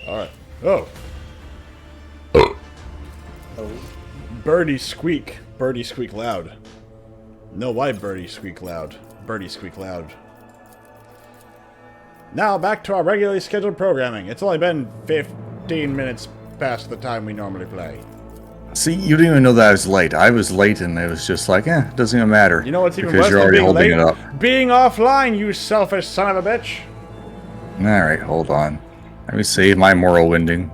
Alright. Oh. Oh. Birdie squeak. Birdie squeak loud. No, why birdie squeak loud? Birdie squeak loud. Now back to our regularly scheduled programming. It's only been 15 minutes past the time we normally play. See, you didn't even know that I was late. I was late, and it was just like, it doesn't even matter. You know what's even because worse you're than already being holding late? it up. Being offline, you selfish son of a bitch. All right, hold on. Let me save my Morrowinding.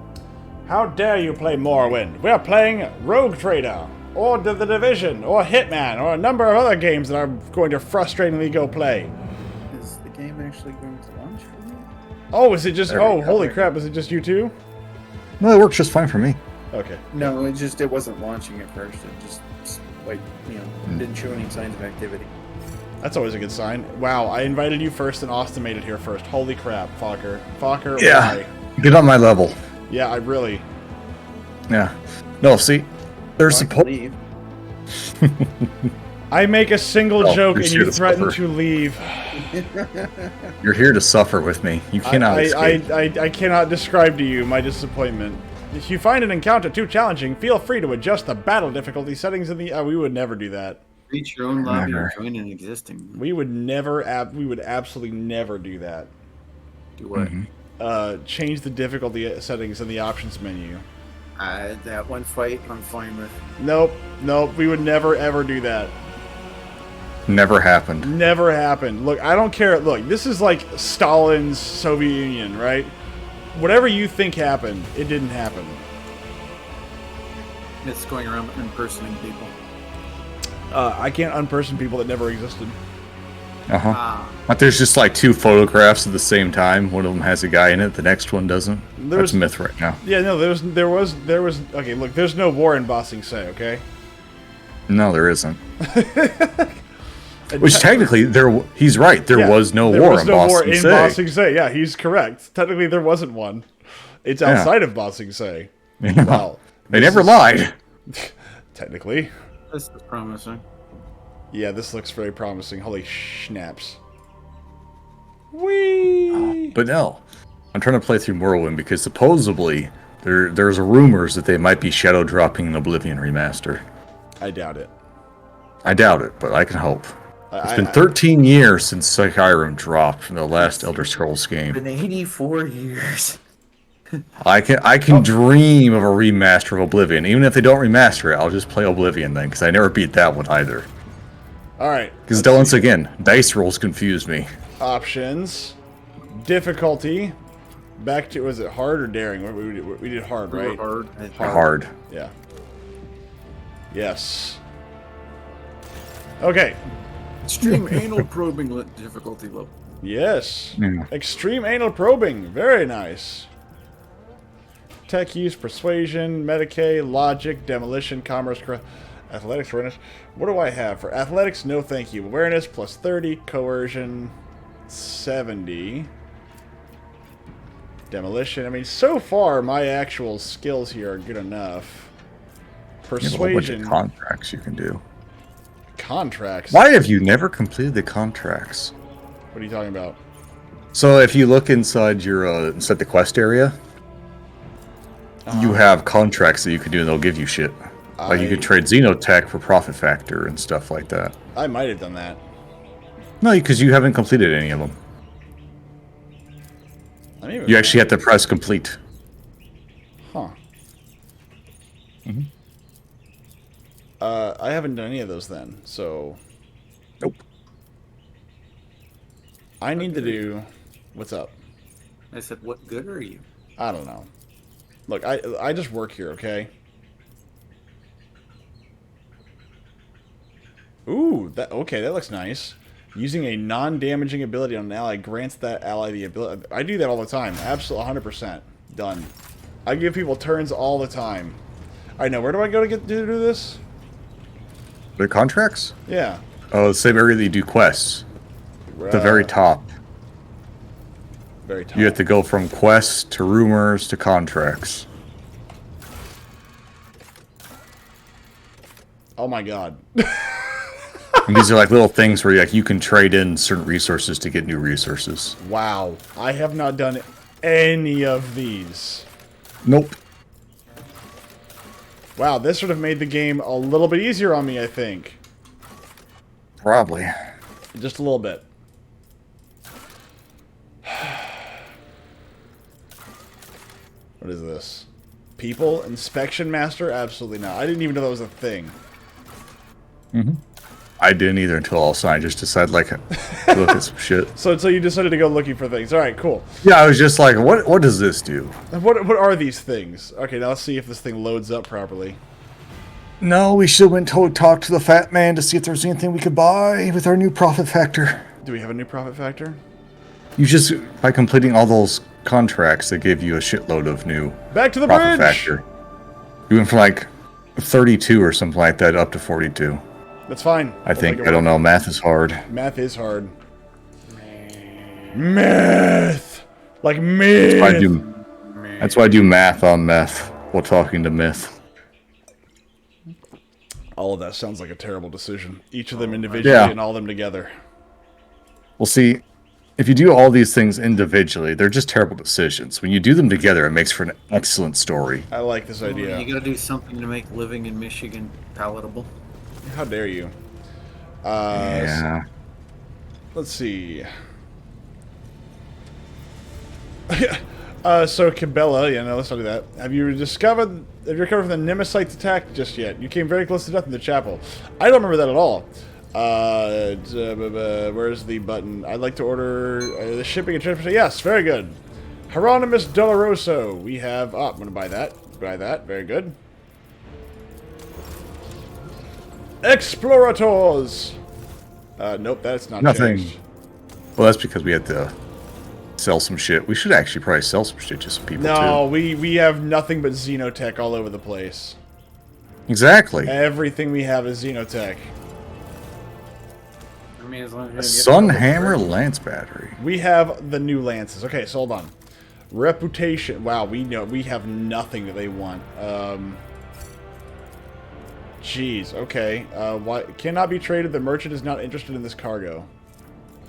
How dare you play Morrowind? We're playing Rogue Trader, or The Division, or Hitman, or a number of other games that I'm going to frustratingly go play. Is the game actually going to launch for me? Oh, is it just... There we Oh, go. holy crap, is it just you two? No, it works just fine for me. Okay. No, it wasn't launching at first. It just, like, didn't show any signs of activity. That's always a good sign. Wow, I invited you first and Austin made it here first. Holy crap, Fokker. Fokker, Yeah. why? Get on my level. Yeah, I really... Yeah. No, see, there's I can supposed... leave. I make a single Oh, joke you're and here you to threaten suffer. to leave. You're here to suffer with me. You cannot escape. I cannot describe to you my disappointment. If you find an encounter too challenging, feel free to adjust the battle difficulty settings in the... we would never do that. Reach your own lobby Never. or join an existing. We would never... we would absolutely never do that. Do what? Change the difficulty settings in the options menu. That one fight, I'm fine with. Nope. Nope. We would never, ever do that. Never happened. Never happened. Look, I don't care. Look, this is like Stalin's Soviet Union, right? Whatever you think happened, it didn't happen. It's going around impersonating people. I can't unperson people that never existed. Uh-huh. Ah, But there's just like two photographs at the same time. One of them has a guy in it, the next one doesn't. There's- That's a myth right now. Yeah, no, there was. Okay, look, there's no war in Bossing Say, okay? No, there isn't. Which technically, he's right. There was no war in Boston Say. Bossing Say. Yeah, he's correct. Technically, there wasn't one. It's outside of Bossing Say. Yeah. Well, They this never is- lied. Technically. this is promising. Yeah, this looks very promising. Holy schnaps. Whee! But no, I'm trying to play through Morrowind because supposedly there's rumors that they might be shadow dropping an Oblivion remaster. I doubt it. I doubt it, but I can hope. It's I- been 13 years since Skyrim dropped from the last Elder Scrolls game. Been 84 years. I can dream of a remaster of Oblivion. Even if they don't remaster it, I'll just play Oblivion then, because I never beat that one either. Alright. Because once again, dice rolls confuse me. Options. Difficulty. Back to, was it hard or daring? We did hard, right? Hard. Hard. Yeah. Yes. Okay. Extreme anal probing difficulty level. Yes. Yeah. Extreme anal probing. Very nice. Tech use, persuasion, Medicaid, logic, demolition, commerce, athletics, awareness. What do I have for athletics? No, thank you. Awareness plus 30, coercion 70. Demolition. I mean, so far my actual skills here are good enough. You have a whole bunch of Persuasion, contracts you can do. contracts. Why have you never completed the contracts? What are you talking about? So if you look inside your inside the quest area, you have contracts that you can do and they'll give you shit. Like you could trade Xenotech for profit factor and stuff like that. I might have done that. No, because you haven't completed any of them. I mean, You actually have to press complete. Huh. I haven't done any of those then, so Nope. I need to do. What's up? I said, what good are you? I don't know. Look, I just work here, okay? Ooh, that looks nice. Using a non-damaging ability on an ally grants that ally the ability. I do that all the time. Absolutely, 100%. Done. I give people turns all the time. I know. Where do I go to do this? The contracts? Yeah. Oh, the same area that you do quests. The very top. Very top. You have to go from quests to rumors to contracts. Oh my god. And these are like little things where you can trade in certain resources to get new resources. Wow. I have not done any of these. Nope. Wow, this would have made the game a little bit easier on me, I think. Probably. Just a little bit. What is this? People? Inspection Master? Absolutely not. I didn't even know that was a thing. I didn't either until all of a sudden I just decided, like, to look at some shit. So you decided to go looking for things. Alright, cool. Yeah, I was just like, what does this do? What are these things? Okay, now let's see if this thing loads up properly. No, we should have went to talk to the fat man to see if there's anything we could buy with our new profit factor. Do we have a new profit factor? You just, by completing all those contracts, they give you a shitload of new Back to the profit bridge! factor. You went from like 32 or something like that up to 42. That's fine. I think. I don't know. Math is hard. Math is hard. Math! Like myth! That's why I do math on meth while talking to myth. All of that sounds like a terrible decision. Each of them individually Yeah. and all of them together. Well, see, if you do all these things individually, they're just terrible decisions. When you do them together, it makes for an excellent story. I like this idea. You gotta do something to make living in Michigan palatable. How dare you? Yeah. Let's see. So Cabela, yeah, no, let's not do that. Have you recovered from the Nemesites attack just yet? You came very close to death in the chapel. I don't remember that at all. Where's the button? I'd like to order the shipping and transportation. Yes, very good. Hieronymus Doloroso. We have. Oh, I'm gonna buy that. Buy that. Very good. Explorators. Nope, that's not Nothing. changed. Well, that's because we had to sell some shit. We should actually probably sell some shit to some people, No, too. we have nothing but Xenotech all over the place. Exactly. Everything we have is Xenotech. I mean, as long A as Sun Hammer Lance Battery. We have the new lances. Okay, so hold on. Reputation. Wow, we have nothing that they want. Jeez. Okay. Why cannot be traded? The merchant is not interested in this cargo.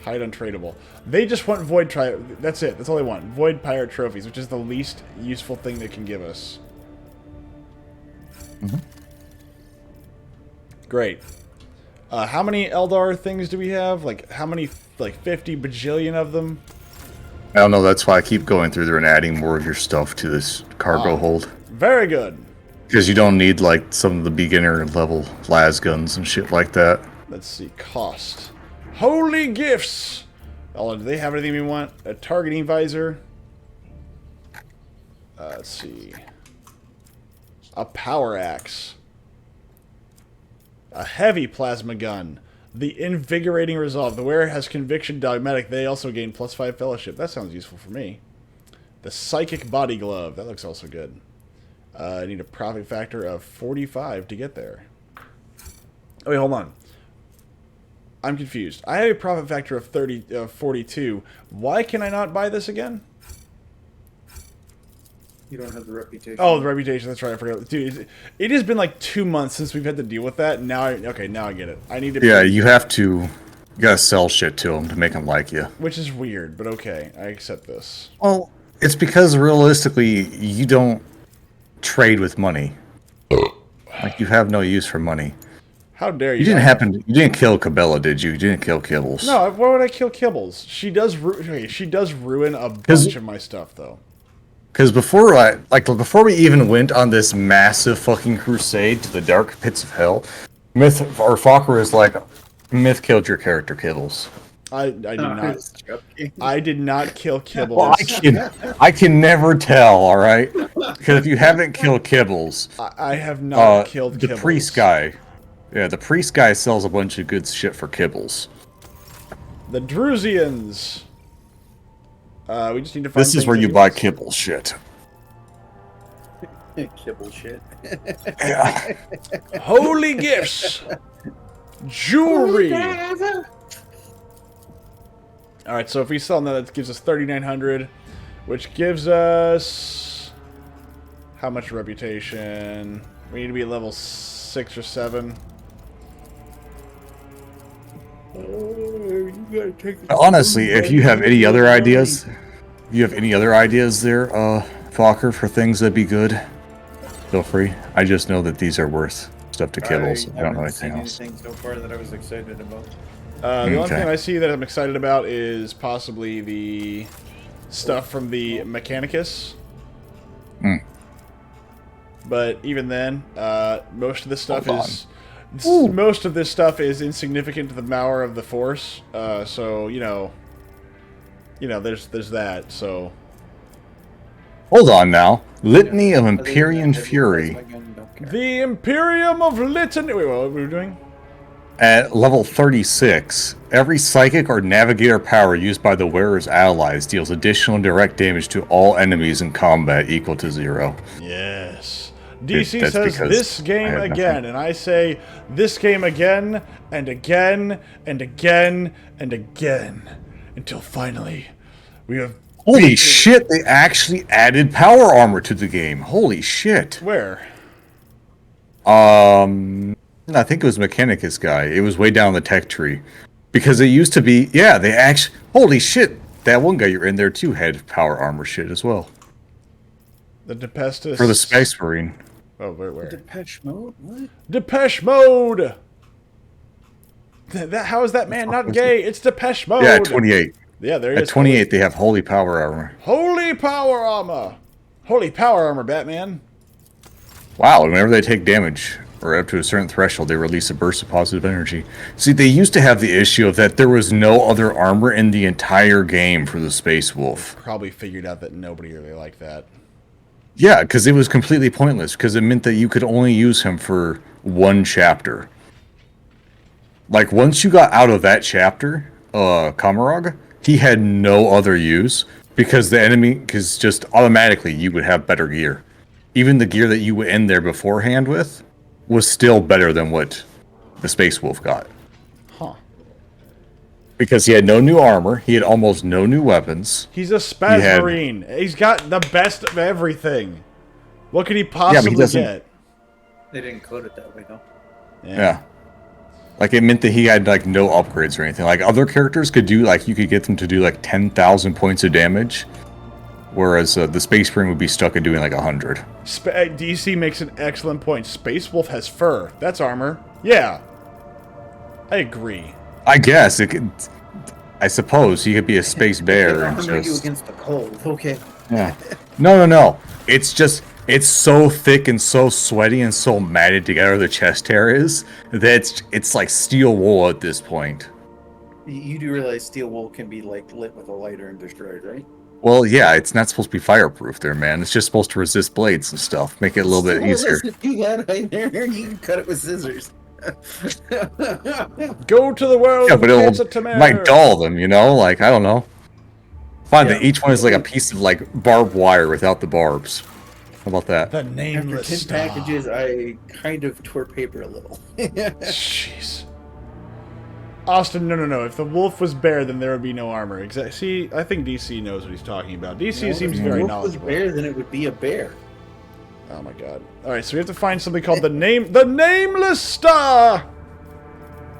Hide untradeable. They just want void That's it. That's all they want. Void pirate trophies, which is the least useful thing they can give us. Great. How many Eldar things do we have? Like, how many? Like 50 bajillion of them? I don't know, that's why I keep going through there and adding more of your stuff to this cargo hold. Very good. Because you don't need, like, some of the beginner level las guns and shit like that. Let's see. Cost. Holy gifts! Oh, do they have anything we want? A targeting visor. Let's see. A power axe. A heavy plasma gun. The invigorating resolve. The wearer has conviction dogmatic. They also gain +5 fellowship. That sounds useful for me. The psychic body glove. That looks also good. I need a profit factor of 45 to get there. Oh, wait, hold on. I'm confused. I have a profit factor of 42. Why can I not buy this again? you don't have the reputation. Oh, the reputation. That's right. I forgot. Dude, it has been like 2 months since we've had to deal with that. Now, now I get it. I need to. Yeah, you have to. You gotta sell shit to them to make them like you. Which is weird, but okay. I accept this. Well, it's because realistically, you don't trade with money. Like, you have no use for money. How dare you? You didn't kill Cabela, did you? You didn't kill Kibbles. No, why would I kill Kibbles? She does. She does ruin a bunch of my stuff, though. Because before we even went on this massive fucking crusade to the dark pits of hell, Fokker is like, Myth killed your character, Kibbles. I did not. Joking. I did not kill Kibbles. Well, I can never tell, all right? Because if you haven't killed Kibbles, I have not killed the Kibbles. priest guy. Yeah, the priest guy sells a bunch of good shit for Kibbles. The Drusians. We just need to find. This is where you buy Kibble shit. Kibble shit. Yeah. Holy gifts, jewelry. All right, so if we sell that gives us 3,900, which gives us how much reputation? We need to be at level 6 or 7. Honestly, if you have any other ideas, you have any other ideas there, Fokker, for things that'd be good, feel free. I just know that these are worth stuff to kibble, so I don't know anything else. Anything so far that I was excited about. The only thing I see that I'm excited about is possibly the stuff from the Mechanicus. Hmm. But even then, most of this stuff is insignificant to the power of the Force. So there's that. So Hold on now. Litany of Empyrean Fury. the Imperium of Litany. Wait, what were we doing? At level 36, every psychic or navigator power used by the wearer's allies deals additional direct damage to all enemies in combat equal to 0. Yes. DC That's says because this game I have again, nothing. and I say this game again, and again, and again, and again, until finally we have... Holy shit, they actually added power armor to the game. Holy shit. Where? I think it was Mechanicus guy. It was way down the tech tree. Because it used to be, yeah, they actually... Holy shit, that one guy you're in there too had power armor shit as well. The Depestus... For the Space Marine. Oh, where? Depeche Mode? What? Depeche Mode! How is that man not gay? It's Depeche Mode! Yeah, at 28. Yeah, there he At is. 28, they have holy power armor. Holy power armor! Holy power armor, Batman. Wow, whenever they take damage, or up to a certain threshold, they release a burst of positive energy. See, they used to have the issue of that there was no other armor in the entire game for the Space Wolf. Probably figured out that nobody really liked that. Yeah, because it was completely pointless, because it meant that you could only use him for one chapter. Like, once you got out of that chapter, Kamarog, he had no other use, because the enemy, because just automatically you would have better gear. Even the gear that you would end there beforehand with was still better than what the Space Wolf got. Huh. Because he had no new armor, he had almost no new weapons. He's a Spaz Marine. He's got the best of everything. What could he possibly doesn't- get? They didn't code it that way, though. Yeah. Like, it meant that he had, like, no upgrades or anything. Like, other characters could do, like, you could get them to do, like, 10,000 points of damage. Whereas the Space Marine would be stuck at doing, like, 100. DC makes an excellent point. Space Wolf has fur. That's armor. Yeah. I agree. I guess it could... I suppose he could be a space bear and Armor you just... against the cold. Okay. Yeah. No. It's just... It's so thick and so sweaty and so matted together, the chest hair is, that it's like steel wool at this point. You do realize steel wool can be like lit with a lighter and destroyed, right? Well, yeah, it's not supposed to be fireproof there, man. It's just supposed to resist blades and stuff. Make it a little bit easier. You got right there. You can cut it with scissors. Go to the world Yeah, of but Pizza it Tamara. might dull them, you know? Like, I don't know. Fine, that Yeah. each one is like a piece of, like, barbed wire without the barbs. How about that? The After nameless 10 star. packages, I kind of tore paper a little. Jeez. Austin, no. If the wolf was bear, then there would be no armor. See, I think DC knows what he's talking about. DC seems very If it was knowledgeable. bear, then it would be a bear. Oh my god. Alright, so we have to find something called the Nameless Star!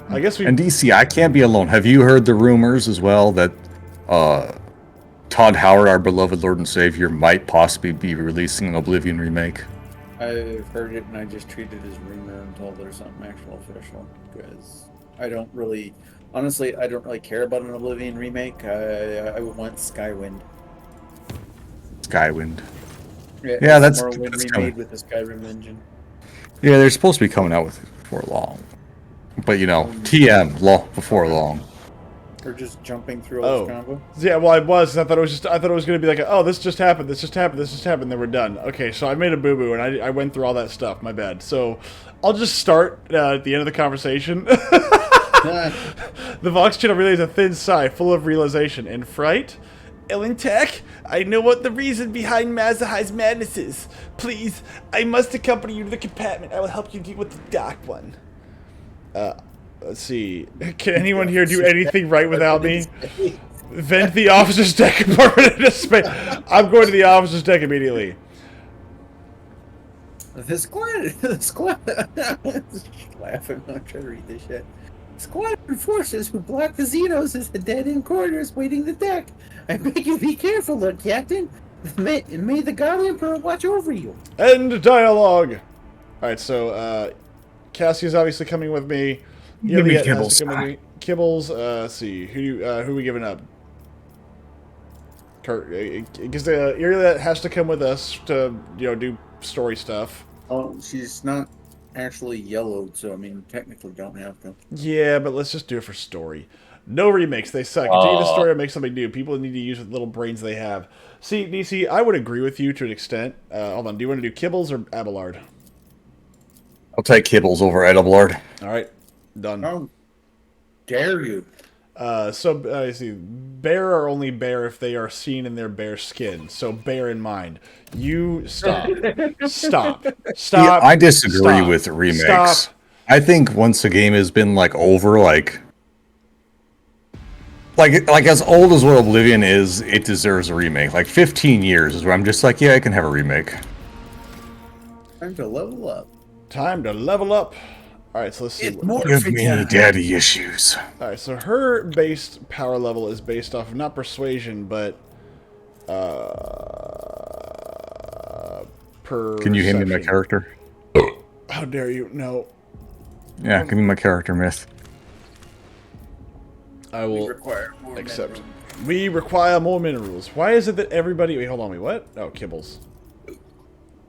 I guess we... And DC, I can't be alone. Have you heard the rumors as well that Todd Howard, our beloved Lord and Savior, might possibly be releasing an Oblivion remake? I've heard it, and I just treat it as rumor until there's something actual official. Because I don't really... Honestly, I don't really care about an Oblivion remake. I would want Skywind. Skywind. Yeah, that's Morrowind coming. remade with the Skyrim engine. Yeah, they're supposed to be coming out with it before long. But, you know, TM, before long. Or just jumping through all Oh. this combo. Yeah, well, I thought it was going to be like, oh, this just happened, then we're done. Okay, so I made a boo-boo, and I went through all that stuff, my bad. So, I'll just start at the end of the conversation. The Vox channel relays a thin sigh, full of realization and fright. Ellen Tech, I know what the reason behind Mazahai's madness is. Please, I must accompany you to the compartment. I will help you deal with the Dark One. Let's see. Can anyone here do anything right without me? Vent the officer's deck compartment into space. I'm going to the officer's deck immediately. The squad. Laughing. I'm trying to read this shit. Squadron forces who block the Xenos as the dead-end corridors waiting the deck. I beg you be careful, Lord Captain. May the God Emperor watch over you. End dialogue! Alright, so, Cassie's obviously coming with me. Give me Iliad has Kibbles. to come with me. Kibbles, let's see. Who are we giving up? Because Iliad has to come with us to, do story stuff. Oh, she's not actually yellowed, so I mean, technically don't have to. Yeah, but let's just do it for story. No remakes, they suck. Continue the story or make something new. People need to use the little brains they have. See, DC, I would agree with you to an extent. Hold on, do you want to do Kibbles or Abelard? I'll take Kibbles over Edelblard. Alright, done. How dare you? I see. Bear are only bear if they are seen in their bear skin. So bear in mind. You stop. Stop. Yeah, I disagree Stop. with remakes. Stop. I think once a game has been over, like as old as what Oblivion is, it deserves a remake. 15 years is where I'm just like, yeah, I can have a remake. Time to level up. Time to level up. Alright, so let's see. It's more Give me daddy issues. Alright, so her base power level is based off of not persuasion, but perception. Can you hand me my character? How dare you? No. Yeah, give me my character myth. I We will require more accept. minerals. We require more minerals. Why is it that everybody... Wait, hold on. Wait, what? Oh, Kibbles.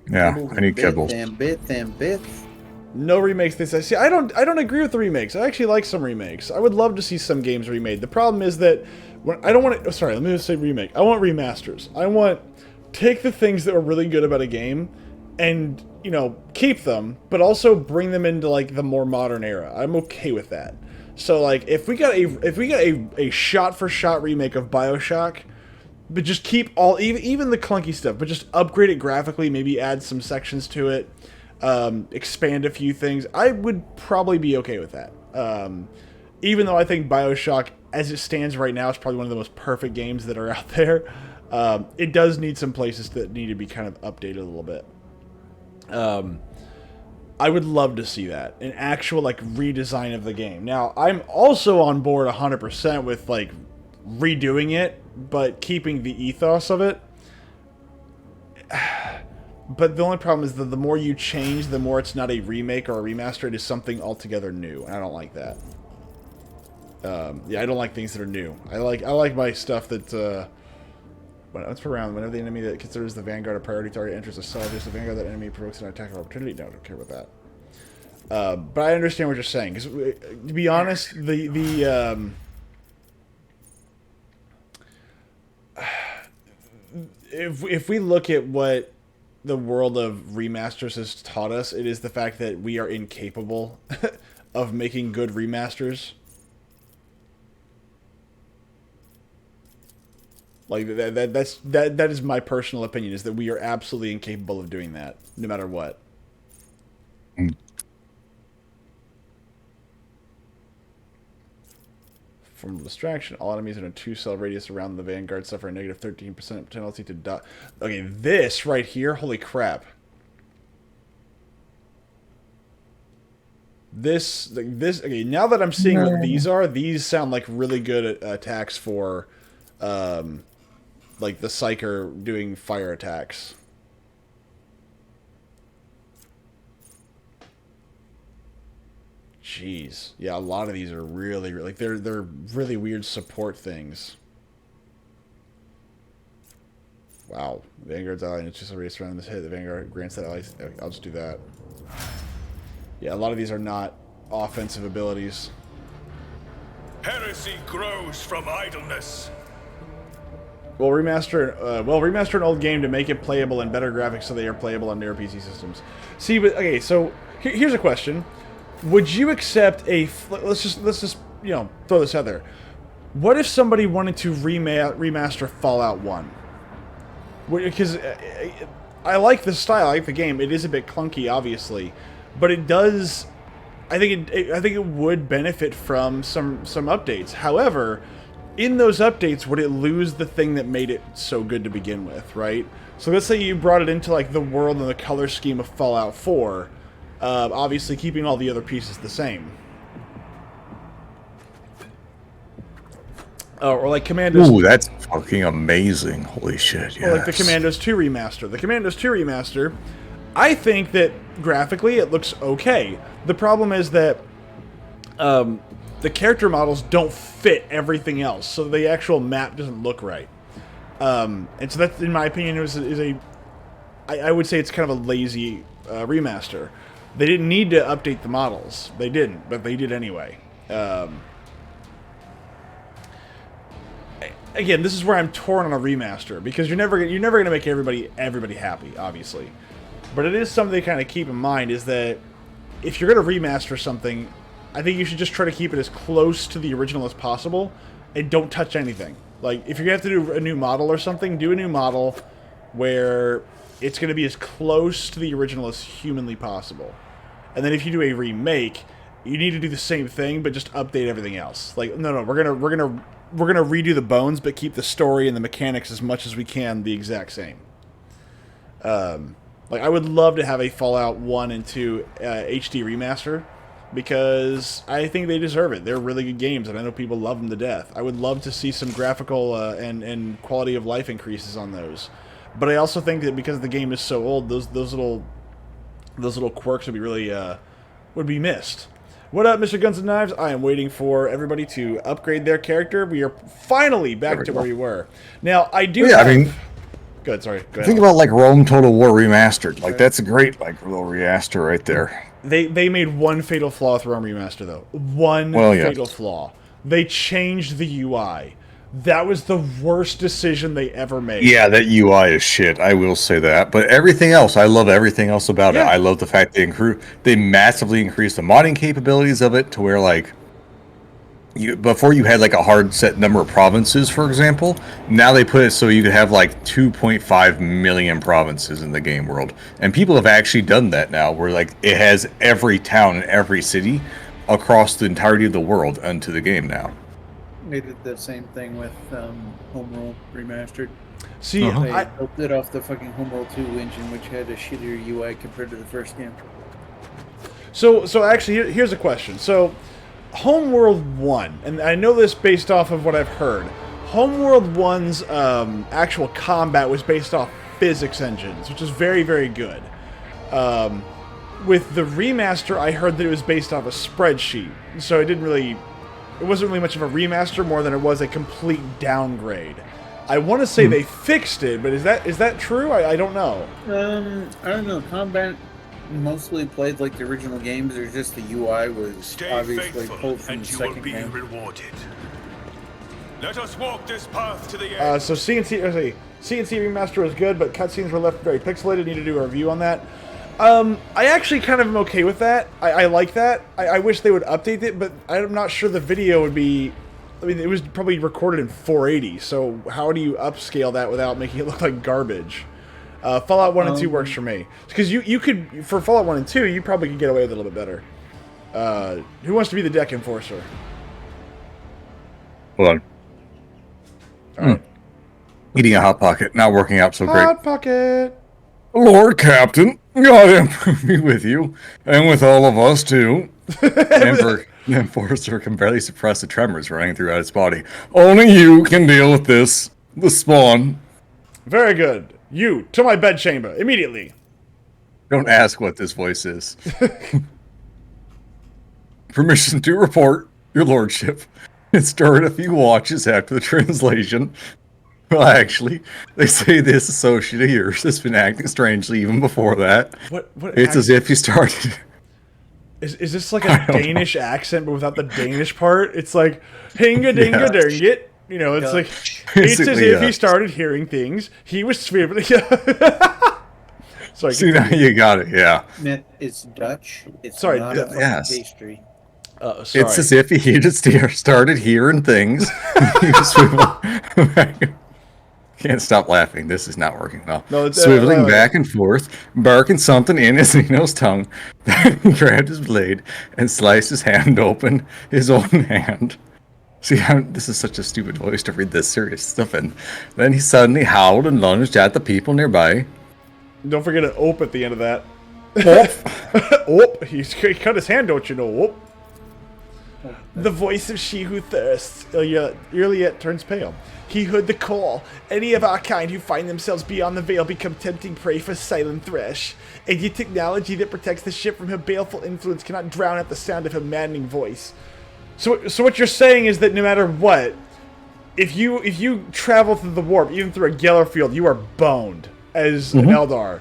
Yeah, I need Kibbles. Them bits. No remakes. They say. See, I don't agree with the remakes. I actually like some remakes. I would love to see some games remade. The problem is that when I don't want to. Sorry, let me just say remake. I want remasters. I want take the things that were really good about a game, and keep them, but also bring them into the more modern era. I'm okay with that. So if we got a shot for shot remake of BioShock, but just keep even the clunky stuff, but just upgrade it graphically, maybe add some sections to it. Expand a few things, I would probably be okay with that. Even though I think BioShock, as it stands right now, is probably one of the most perfect games that are out there. It does need some places that need to be kind of updated a little bit. I would love to see that, an actual redesign of the game. Now, I'm also on board 100% with redoing it, but keeping the ethos of it. But the only problem is that the more you change, the more it's not a remake or a remaster. It is something altogether new, and I don't like that. Yeah, I don't like things that are new. I like my stuff that once per round, whenever the enemy that considers the Vanguard a priority target enters a cell, just the Vanguard that enemy provokes an attack of opportunity. No, I don't care about that. But I understand what you're saying. Because to be honest, if we look at what the world of remasters has taught us, it is the fact that we are incapable of making good remasters. That is my personal opinion, is that we are absolutely incapable of doing that, no matter what. From distraction, all enemies in a 2-cell radius around the Vanguard suffer a negative 13% penalty to die. Okay, this right here, holy crap. Okay, now that I'm seeing what these are, these sound like really good attacks for, the Psyker doing fire attacks. Jeez. Yeah, a lot of these are really they're really weird support things. Wow. Vanguard's ally, and it's just a race around this hit. The Vanguard grants that ally. Okay, I'll just do that. Yeah, a lot of these are not offensive abilities. Heresy grows from idleness. We'll remaster an old game to make it playable and better graphics so they are playable on newer PC systems. See, but okay, so here's a question. Would you accept let's just throw this out there. What if somebody wanted to remaster Fallout 1? Because I like the style, I like the game. It is a bit clunky, obviously, but it does. I think it would benefit from some updates. However, in those updates, would it lose the thing that made it so good to begin with, right? So let's say you brought it into the world and the color scheme of Fallout 4. Obviously keeping all the other pieces the same. or like Commandos. Ooh, that's fucking amazing. Holy shit, Or like the yes. Commandos 2 remaster. The Commandos 2 remaster, I think that graphically it looks okay. The problem is that the character models don't fit everything else, so the actual map doesn't look right. And so that, in my opinion, I would say it's kind of a lazy remaster. They didn't need to update the models. They didn't, but they did anyway. Again, this is where I'm torn on a remaster, because you're never going to make everybody happy, obviously. But it is something to kind of keep in mind, is that if you're going to remaster something, I think you should just try to keep it as close to the original as possible, and don't touch anything. Like, if you're going to have to do a new model or something, do a new model where it's going to be as close to the original as humanly possible. And then if you do a remake, you need to do the same thing, but just update everything else. Like, no, we're gonna redo the bones, but keep the story and the mechanics as much as we can the exact same. Like, I would love to have a Fallout 1 and 2 HD remaster, because I think they deserve it. They're really good games, and I know people love them to death. I would love to see some graphical and quality of life increases on those. But I also think that because the game is so old, those little quirks would be really would be missed. What up, Mr. Guns and Knives? I am waiting for everybody to upgrade their character. We are finally back to where we were. Now, I do. Yeah, I mean, good. Sorry. Go ahead. think about like Rome Total War Remastered. Like that's a great like little remaster right there. They made one fatal flaw with Rome Remaster though. One fatal flaw. They changed the UI. That was the worst decision they ever made. Yeah, that UI is shit. I will say that. But everything else, I love everything else about it. I love the fact they massively increased the modding capabilities of it to where like before you had like a hard set number of provinces, for example. Now they put it so you could have like 2.5 million provinces in the game world, and people have actually done that now, where like it has every town and every city across the entirety of the world into the game now. They did the same thing with Homeworld Remastered. See, They built it off the fucking Homeworld 2 engine, which had a shittier UI compared to the first game. So actually, here's a question. So, Homeworld 1, and I know this based off of what I've heard. Homeworld 1's actual combat was based off physics engines, which is very, very good. With the remaster, I heard that it was based off a spreadsheet, so it wasn't really much of a remaster more than it was a complete downgrade. I want to say they fixed it, but is that true? I don't know. I don't know. Combat mostly played like the original games. There's just the UI was obviously pulled from the second game. Rewarded. Let us walk this path to the end. So CNC remaster was good, but cutscenes were left very pixelated. Need to do a review on that. I actually kind of am okay with that. I like that. I wish they would update it, but I'm not sure the video would be... I mean, it was probably recorded in 480, so how do you upscale that without making it look like garbage? Fallout 1 and 2 works for me. Because you could... For Fallout 1 and 2, you probably could get away with it a little bit better. Who wants to be the deck enforcer? Hold on. Alright. Eating a Hot Pocket, not working out so great. Hot Pocket! Lord Captain, God am be with you, and with all of us too. The Enforcer can barely suppress the tremors running throughout its body. Only you can deal with this. The spawn. Very good. You, to my bedchamber, immediately. Don't ask what this voice is. Permission to report, your lordship. It started a few watches after the translation. Well, actually, they say this associate of yours has been acting strangely even before that. What it's as if you started... Is this like a Danish accent, but without the Danish part? It's like, hinga dinga dingit. You know, it's like, it's as if he started hearing things. He was swiveling. Sorry. See, now you got it, yeah. It's Dutch. It's sorry, not a fucking pastry. Sorry. It's as if he just started hearing things. He was swiveling. Can't stop laughing. This is not working well. No, swiveling back and forth, barking something in his Xeno's tongue. Then he grabbed his blade and sliced his hand open, his own hand. See, this is such a stupid voice to read this serious stuff in. Then he suddenly howled and lunged at the people nearby. Don't forget an ope at the end of that. Ope. Ope. He cut his hand, don't you know? Ope. The voice of she who thirsts. Juliet turns pale. He heard the call. Any of our kind who find themselves beyond the veil become tempting prey for Silent Thresh. And the technology that protects the ship from her baleful influence cannot drown out the sound of her maddening voice. So what you're saying is that no matter what, if you travel through the warp, even through a Geller field, you are boned as an Eldar.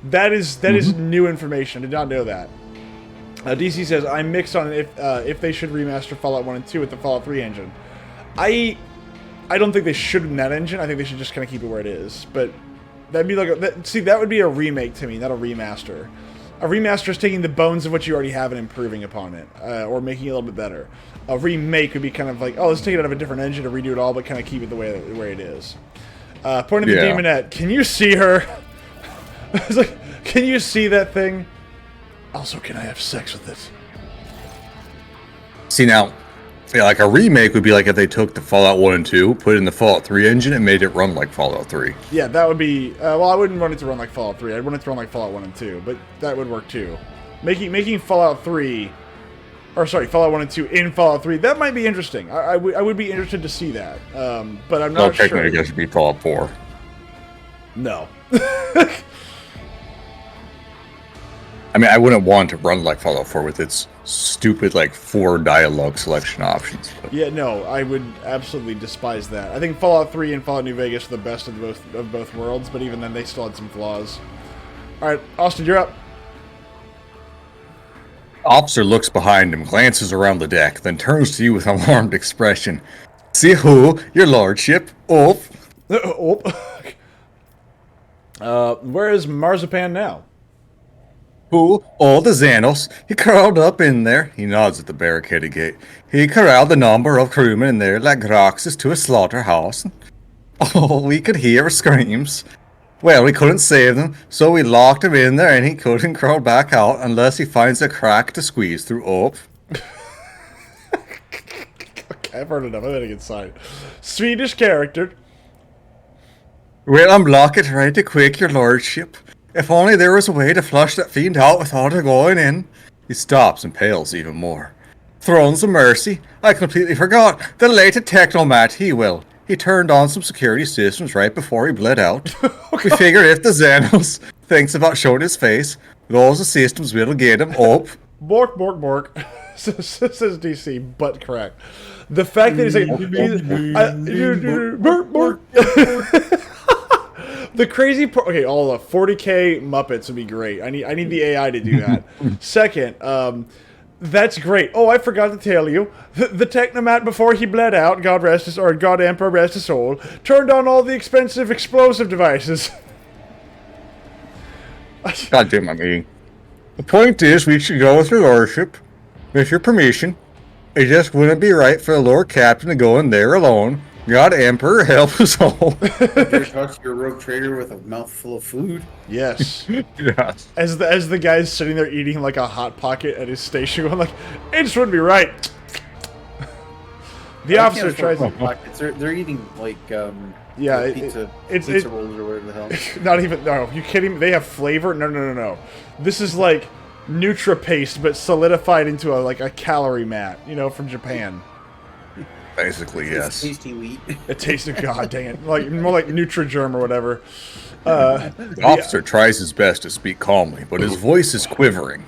That is new information. I did not know that. DC says, I'm mixed on if they should remaster Fallout 1 and 2 with the Fallout 3 engine. I don't think they should in that engine. I think they should just kind of keep it where it is. But that'd be like that would be a remake to me, not a remaster. A remaster is taking the bones of what you already have and improving upon it, or making it a little bit better. A remake would be kind of like, oh, let's take it out of a different engine to redo it all, but kind of keep it the way it is. Point of the Demonette. Can you see her? It's like, can you see that thing? Also, can I have sex with it? See now, yeah, like a remake would be like if they took the Fallout 1 and 2, put it in the Fallout 3 engine, and made it run like Fallout 3. Yeah, that would be... well, I wouldn't want it to run like Fallout 3. I'd want it to run like Fallout 1 and 2, but that would work too. Making Fallout 3... Or sorry, Fallout 1 and 2 in Fallout 3, that might be interesting. I would be interested to see that. But I'm not sure. Technically, I guess it'd be Fallout 4. No. I mean, I wouldn't want to run like Fallout 4 with its stupid, like, 4 dialogue selection options. But. Yeah, no, I would absolutely despise that. I think Fallout 3 and Fallout New Vegas are the best of both worlds, but even then, they still had some flaws. Alright, Austin, you're up. Officer looks behind him, glances around the deck, then turns to you with an alarmed expression. See who? Your lordship? Oh. Where is Marzipan now? Who? Oh, the Xanos. He curled up in there. He nods at the barricaded gate. He corralled a number of crewmen in there like Roxas to a slaughterhouse. Oh, we could hear screams. Well, we couldn't save them, so we locked him in there and he couldn't crawl back out unless he finds a crack to squeeze through. Oh. Okay, I've heard enough. I'm gonna get signed. Swedish character. Well, unblock it right quick, your lordship. If only there was a way to flush that fiend out without her going in. He stops and pales even more. Thrones of mercy. I completely forgot. The late Technomat, he turned on some security systems right before he bled out. We figure if the Xanos thinks about showing his face, those systems will get him up. Bork, bork, bork. Says DC, but correct. The fact that he's like... bork, bork. The crazy part... Okay, all the 40k Muppets would be great. I need the AI to do that. Second, that's great. Oh, I forgot to tell you. The Technomat, before he bled out, God Emperor rest his soul, turned on all the expensive explosive devices. God damn my meeting. The point is, we should go with your lordship. With your permission. It just wouldn't be right for the Lord Captain to go in there alone. God Emperor, help us all. You're talking to your rogue trader with a mouthful of food? Yes. Yes. As the guy's sitting there eating like a Hot Pocket at his station, going like, it just wouldn't be right. The officer tries to... They're eating like yeah, pizza rolls or whatever the hell. Not even... No, you kidding me? They have flavor? No. This is like NutraPaste, but solidified into a calorie mat, from Japan. Basically, yes. Tasty wheat. It tasted, god dang it, more like Nutrigerm or whatever. The officer tries his best to speak calmly, but his voice is quivering.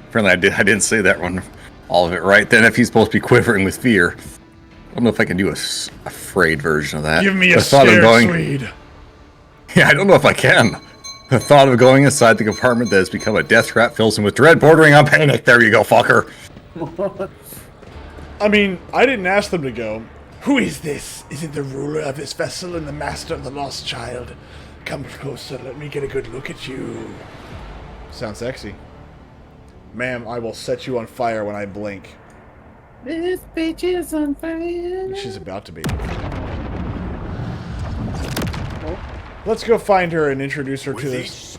Apparently, I didn't say that one, all of it right. Then, if he's supposed to be quivering with fear, I don't know if I can do a afraid version of that. Give me a scared Swede. Yeah, I don't know if I can. The thought of going inside the compartment that has become a death trap fills him with dread bordering on panic. There you go, fucker. I mean, I didn't ask them to go. Who is this? Is it the ruler of this vessel and the master of the lost child? Come closer, let me get a good look at you. Sounds sexy. Ma'am, I will set you on fire when I blink. This bitch is on fire. She's about to be. Let's go find her and introduce her to this.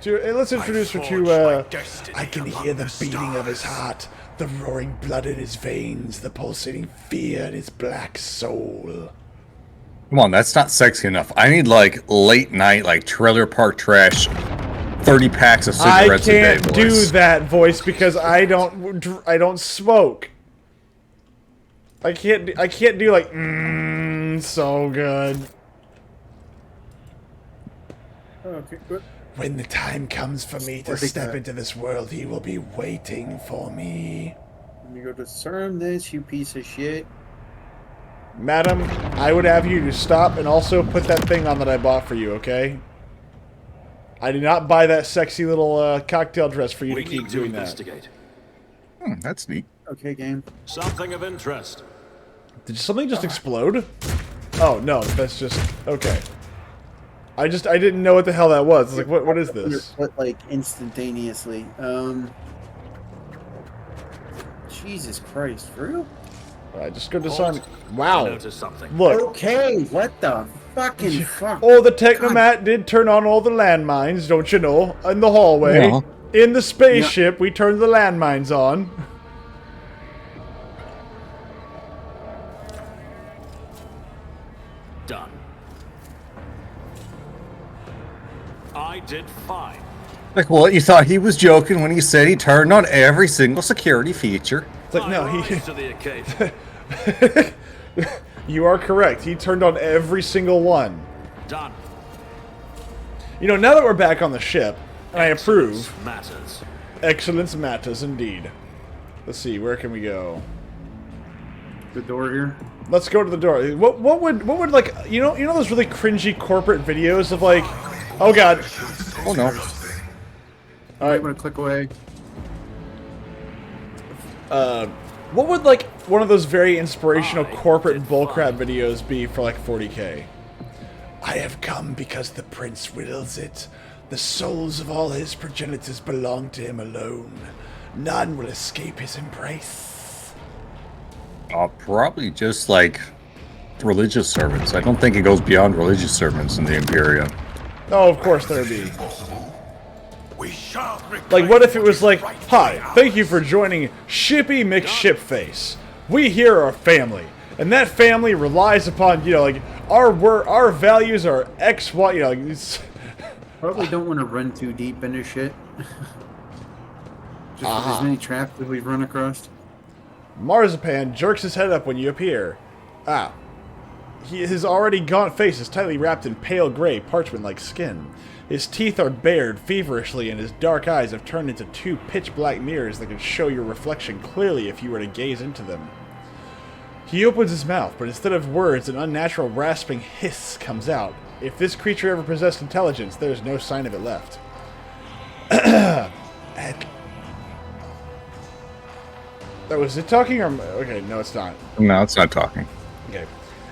Let's introduce her to, I can hear the beating of his heart. The roaring blood in his veins, the pulsating fear in his black soul. Come on, that's not sexy enough. I need, late night, trailer park trash 30 packs of I cigarettes a day. can't do boys. that voice because I don't smoke. I can't do like so good. Okay, good. When the time comes for me to step into this world, he will be waiting for me. Let me go discern this, you piece of shit. Madam, I would have you to stop and also put that thing on that I bought for you, okay? I did not buy that sexy little cocktail dress for you We to keep need to doing that. investigate. That's neat. Okay, game. Something of interest. Did something just explode? Oh, no, that's just... Okay. I didn't know what the hell that was. It's like, what is this? But like instantaneously. Jesus Christ, for real? Alright, just go disarm. Wow. I noticed something. Look. Okay, what the fucking fuck? Oh, the Technomat did turn on all the landmines, don't you know? In the hallway. Yeah. In the spaceship, we turned the landmines on. Done. I did fine. Like, what? You thought he was joking when he said he turned on every single security feature? It's like, no, I he... rise to the occasion. You are correct. He turned on every single one. Done. You know, now that we're back on the ship, and I approve, Matters. excellence matters indeed. Let's see, where can we go? The door here. Let's go to the door. What would like you know those really cringy corporate videos of like, oh god, Oh no. all right, I'm gonna click away. what would like one of those very inspirational I corporate did bullcrap fine. videos be for like 40K? I have come because the prince wills it. The souls of all his progenitors belong to him alone. None will escape his embrace. Probably just like religious servants. I don't think it goes beyond religious servants in the Imperium. Oh, of course there'd be. We shall Like, what if it was like, hi, thank you for joining Shippy McShipface. We here are a family, and that family relies upon, you know, like, our values are X, Y, you know, like, it's... Probably don't want to run too deep into shit. Just with as many traps that we've run across. Marzipan jerks his head up when you appear. Ah. His already gaunt face is tightly wrapped in pale gray, parchment-like skin. His teeth are bared feverishly, and his dark eyes have turned into two pitch-black mirrors that can show your reflection clearly if you were to gaze into them. He opens his mouth, but instead of words, an unnatural rasping hiss comes out. If this creature ever possessed intelligence, there is no sign of it left. Oh, is it talking or... Okay, no, it's not. No, it's not talking. Okay.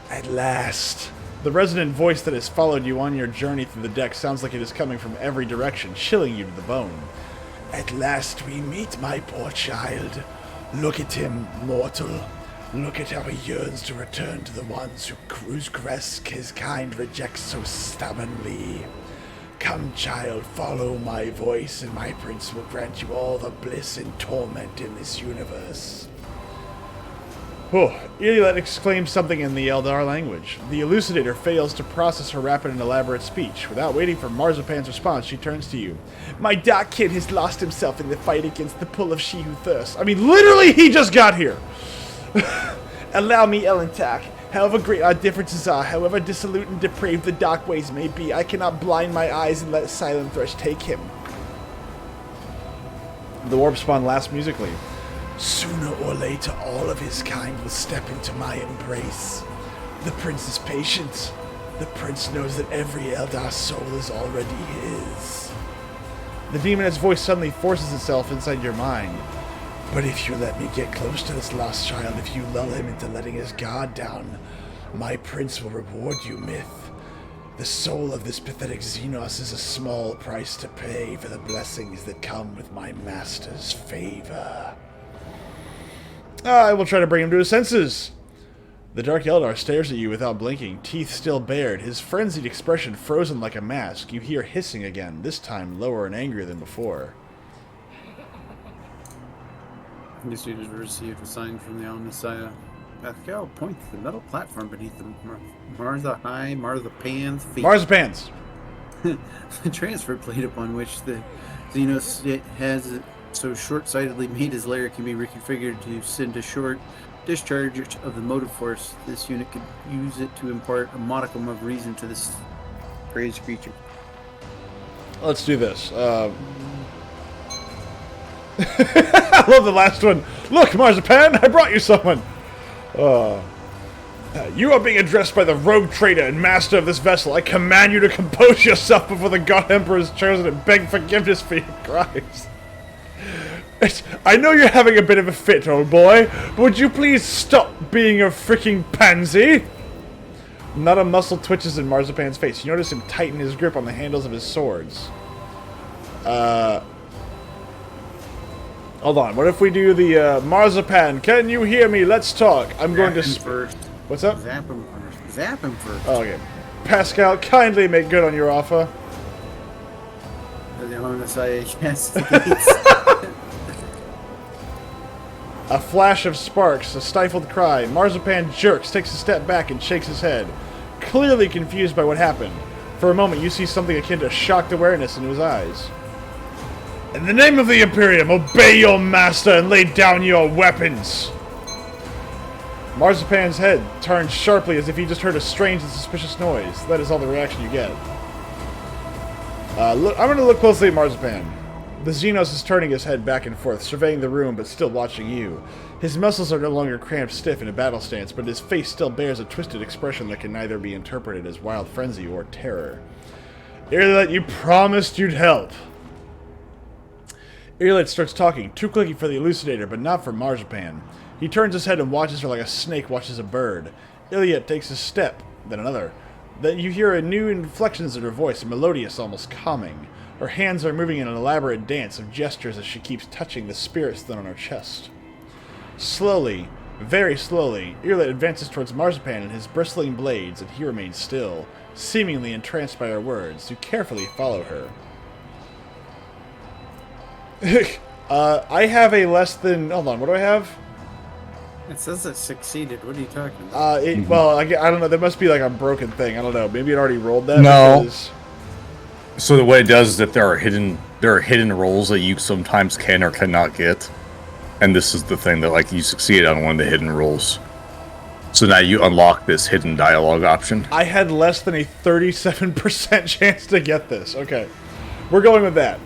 At last. The resonant voice that has followed you on your journey through the deck sounds like it is coming from every direction, chilling you to the bone. At last we meet, my poor child. Look at him, mortal. Look at how he yearns to return to the ones whose crest his kind rejects so stubbornly. Come, child, follow my voice, and my prince will grant you all the bliss and torment in this universe. Oh, Ililet exclaims something in the Eldar language. The Elucidator fails to process her rapid and elaborate speech. Without waiting for Marzipan's response, she turns to you. My dark kin has lost himself in the fight against the pull of She Who Thirsts. I mean, literally, he just got here! Allow me, Elentak. However great our differences are, however dissolute and depraved the dark ways may be, I cannot blind my eyes and let Silent Thresh take him. The Warp Spawn laughs musically. Sooner or later, all of his kind will step into my embrace. The prince is patient. The prince knows that every Eldar soul is already his. The demoness voice suddenly forces itself inside your mind. But if you let me get close to this lost child, if you lull him into letting his guard down, my prince will reward you, Myth. The soul of this pathetic Xenos is a small price to pay for the blessings that come with my master's favor. I will try to bring him to his senses. The Dark Eldar stares at you without blinking, teeth still bared, his frenzied expression frozen like a mask. You hear hissing again, this time lower and angrier than before. This dude has received a sign from the Omnissiah. Pascal points to the metal platform beneath the Marzapans feet. Marzipans! the transfer plate upon which the Xenos has so short-sightedly made his lair can be reconfigured to send a short discharge of the motive force. This unit could use it to impart a modicum of reason to this crazed creature. Let's do this. I love the last one. Look, Marzipan, I brought you someone. You are being addressed by the rogue trader and master of this vessel. I command you to compose yourself before the God Emperor is chosen and beg forgiveness for your crimes. I know you're having a bit of a fit, old boy, but would you please stop being a freaking pansy? Not a muscle twitches in Marzipan's face. You notice him tighten his grip on the handles of his swords. Hold on. What if we do the Marzipan? Can you hear me? Let's talk. I'm going to. First. What's up? Zap him first. Zap him first. Oh, okay. Pascal, kindly make good on your offer. The only Messiah yes. A flash of sparks, a stifled cry. Marzipan jerks, takes a step back, and shakes his head, clearly confused by what happened. For a moment, you see something akin to shocked awareness in his eyes. In the name of the Imperium, obey your master and lay down your weapons! Marzipan's head turns sharply as if he just heard a strange and suspicious noise. That is all the reaction you get. I'm going to look closely at Marzipan. The Xenos is turning his head back and forth, surveying the room but still watching you. His muscles are no longer cramped stiff in a battle stance, but his face still bears a twisted expression that can neither be interpreted as wild frenzy or terror. Irlet, you promised you'd help. Irlet starts talking, too clicky for the elucidator, but not for Marzipan. He turns his head and watches her like a snake watches a bird. Iliad takes a step, then another. Then you hear a new inflections in her voice, melodious, almost calming. Her hands are moving in an elaborate dance of gestures as she keeps touching the spirit stone on her chest. Slowly, very slowly, Irlet advances towards Marzipan and his bristling blades, and he remains still, seemingly entranced by her words. You carefully follow her. I have a less than... Hold on, what do I have? It says it succeeded. What are you talking about? Well, I don't know. There must be like a broken thing. I don't know. Maybe it already rolled that. No. Because... So the way it does is that there are hidden rolls that you sometimes can or cannot get, and this is the thing that like you succeeded on one of the hidden rolls. So now you unlock this hidden dialogue option. I had less than a 37% chance to get this. Okay, we're going with that.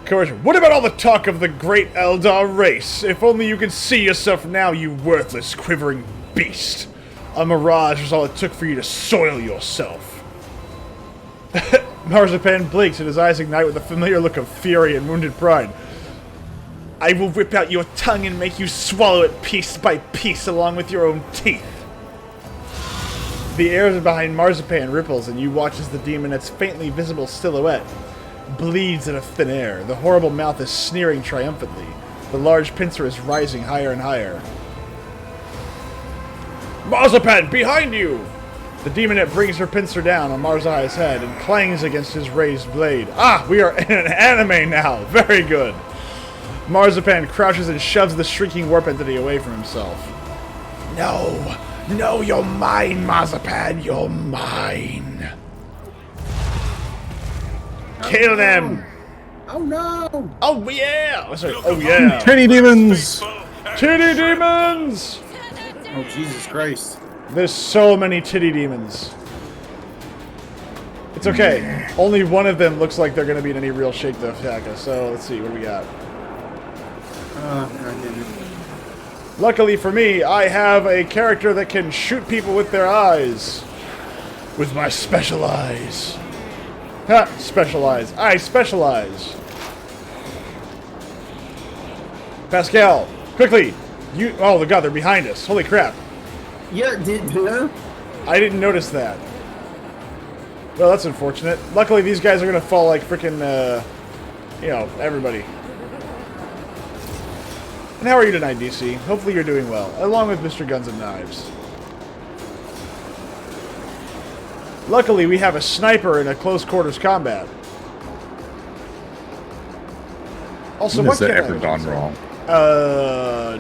Coercion. What about all the talk of the great Eldar race? If only you could see yourself now, you worthless, quivering beast. A mirage was all it took for you to soil yourself. Marzipan blinks and his eyes ignite with a familiar look of fury and wounded pride. I will rip out your tongue and make you swallow it piece by piece along with your own teeth. The air behind Marzipan ripples and you watch as the demonette's faintly visible silhouette bleeds in a thin air. The horrible mouth is sneering triumphantly. The large pincer is rising higher and higher. Marzipan, behind you! The demonette brings her pincer down on Marzai's head and clangs against his raised blade. Ah, we are in an anime now. Very good. Marzipan crouches and shoves the shrieking warp entity away from himself. No, no, you're mine, Marzipan. You're mine. Kill them! Oh no! Oh yeah! Oh, sorry. Oh yeah! Titty demons! Titty demons! Oh Jesus Christ! There's so many titty demons. It's okay. Only one of them looks like they're going to be in any real shape to attack us. So let's see what do we got. I didn't. Luckily for me, I have a character that can shoot people with their eyes. With my special eyes. Ha! Special eyes. I specialize. Pascal, quickly! You. Oh, the God, they're behind us. Holy crap. Yeah, I didn't notice that. Well, that's unfortunate. Luckily, these guys are going to fall like frickin', you know, everybody. And how are you tonight, DC? Hopefully you're doing well, along with Mr. Guns and Knives. Luckily, we have a sniper in a close quarters combat. Also, When what has that can ever I- gone wrong?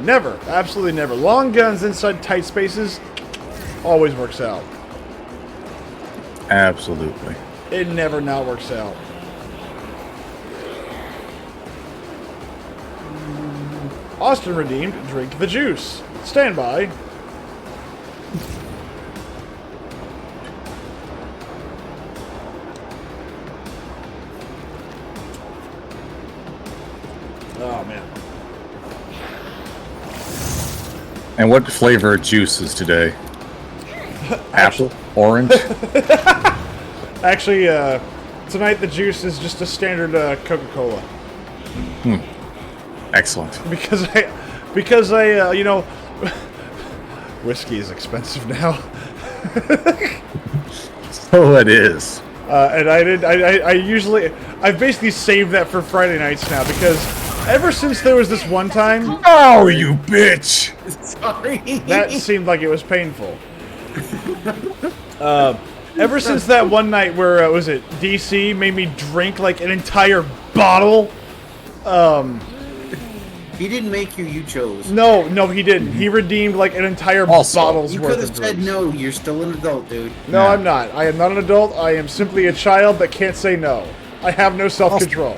Never. Absolutely never. Long guns inside tight spaces always works out. Absolutely. It never not works out. Austin redeemed. Drink the juice. Stand by. Oh, man. And what flavor of juice is today? Apple? Orange? Actually, tonight the juice is just a standard Coca-Cola. Excellent. Because I, you know, whiskey is expensive now. So it is. And I've basically saved that for Friday nights now because ever since there was this one time, Oh, you bitch! Sorry. that seemed like it was painful. Ever since that one night where, was it DC made me drink like an entire bottle? He didn't make you. You chose. No, he didn't. He redeemed like an entire Also, bottle's You worth could of have said drinks. no. You're still an adult, dude. No, Yeah. I'm not. I am not an adult. I am simply a child that can't say no. I have no self-control.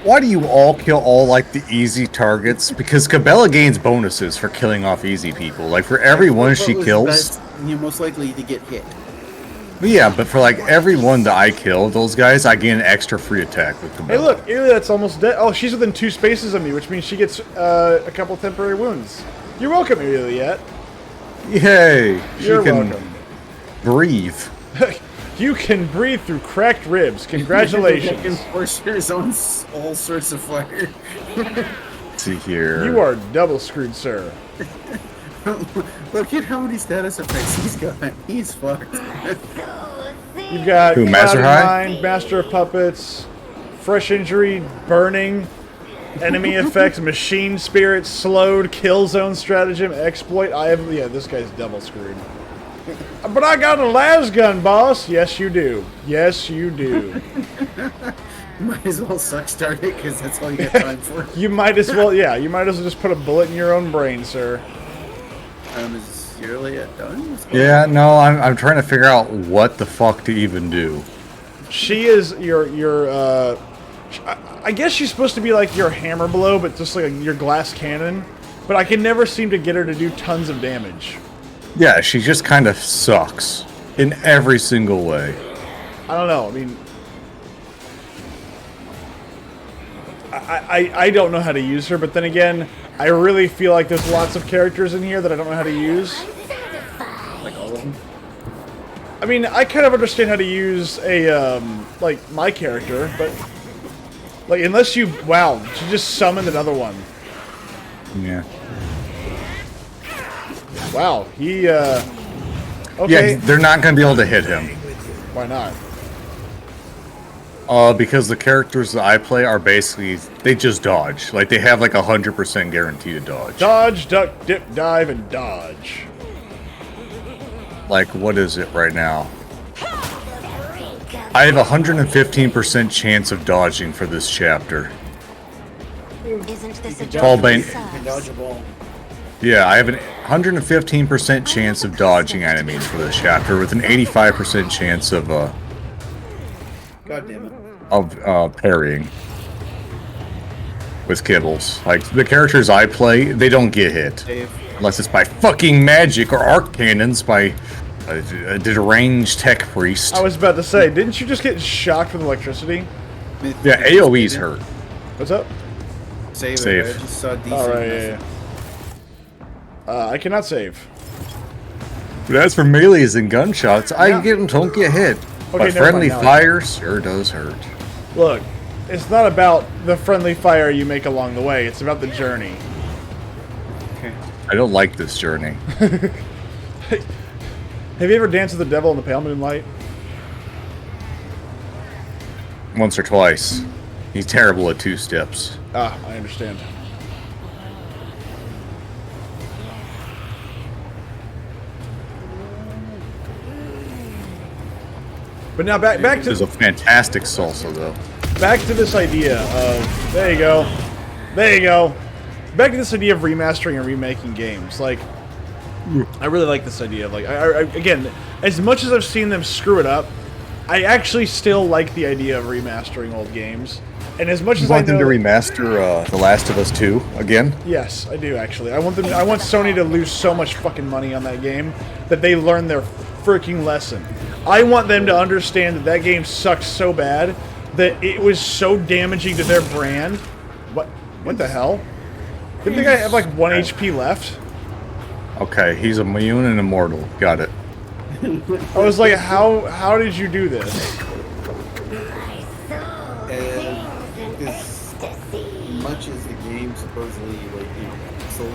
Why do you all kill all, like, the easy targets? Because Cabela gains bonuses for killing off easy people. Like, for every one she What was kills... best, you're most likely to get hit. Yeah, but for, like, every one that I kill, those guys, I get an extra free attack with Cabela. Hey, look, Iliad's almost dead. Oh, she's within 2 spaces of me, which means she gets a couple temporary wounds. You're welcome, Iliad. Yay! You're she can welcome. breathe. You can breathe through cracked ribs. Congratulations. Enforcers on all sorts of fire. Let's see here. You are double screwed, sir. Look at how many status effects he's got. He's fucked. You've got Who, Master Clouded High? Mind, Master of Puppets, Fresh Injury, Burning, Enemy Effects, Machine Spirit, Slowed, Kill Zone Stratagem, Exploit. Yeah, this guy's double screwed. But I got a las gun, boss. Yes, you do. Yes, you do. Might as well suck start it because that's all you got time for. You might as well, yeah, you might as well just put a bullet in your own brain, sir. Is Iliad done? What's going Yeah, no, I'm trying to figure out what the fuck to even do. She is I guess she's supposed to be like your hammer blow, but just like your glass cannon. But I can never seem to get her to do tons of damage. Yeah, she just kind of sucks in every single way. I don't know. I mean, I don't know how to use her, but then again, I really feel like there's lots of characters in here that I don't know how to use. Like all of them? I mean, I kind of understand how to use a, like, my character, but, like, unless you, wow, she just summoned another one. Yeah. Wow, he, Yeah, okay, they're not going to be able to hit him. why not? Because the characters that I play are basically, they just dodge. Like, they have like 100% guarantee to dodge. Dodge, duck, dip, dive, and dodge. Like, what is it right now? I have a 115% chance of dodging for this chapter. Isn't this a Paul job Bain- Can dodge a ball. Yeah, I have a 115% chance of dodging enemies for this chapter with an 85% chance of God damn it. parrying with kibbles. Like, the characters I play, they don't get hit. Dave. Unless it's by fucking magic or arc cannons by a deranged tech priest. I was about to say, didn't you just get shocked with electricity? Yeah, AoE's hurt. What's up? Save Save. it. I just saw DC. Alright, yeah. I cannot save. But as for melees and gunshots, I Yeah. don't get hit. But never friendly mind, now I fire sure does hurt. Look, it's not about the friendly fire you make along the way, it's about the journey. Okay. I don't like this journey. Have you ever danced with the devil in the pale moonlight? Once or twice. He's terrible at two steps. Ah, I understand. But now back This is to a fantastic salsa, though. this idea of there you go. Back to this idea of remastering and remaking games. Like, I really like this idea. Like, again, as much as I've seen them screw it up, I actually still like the idea of remastering old games. And as much You as I want them know, to remaster The Last of Us 2 again? yes, I do actually. I want Sony to lose so much fucking money on that game that they learn their freaking lesson. I want them to understand that that game sucks so bad that it was so damaging to their brand. What the hell? Didn't the guy have like 1 HP left? Okay, he's immune and immortal. Got it. I was like, how did you do this? And as much as the game supposedly sold,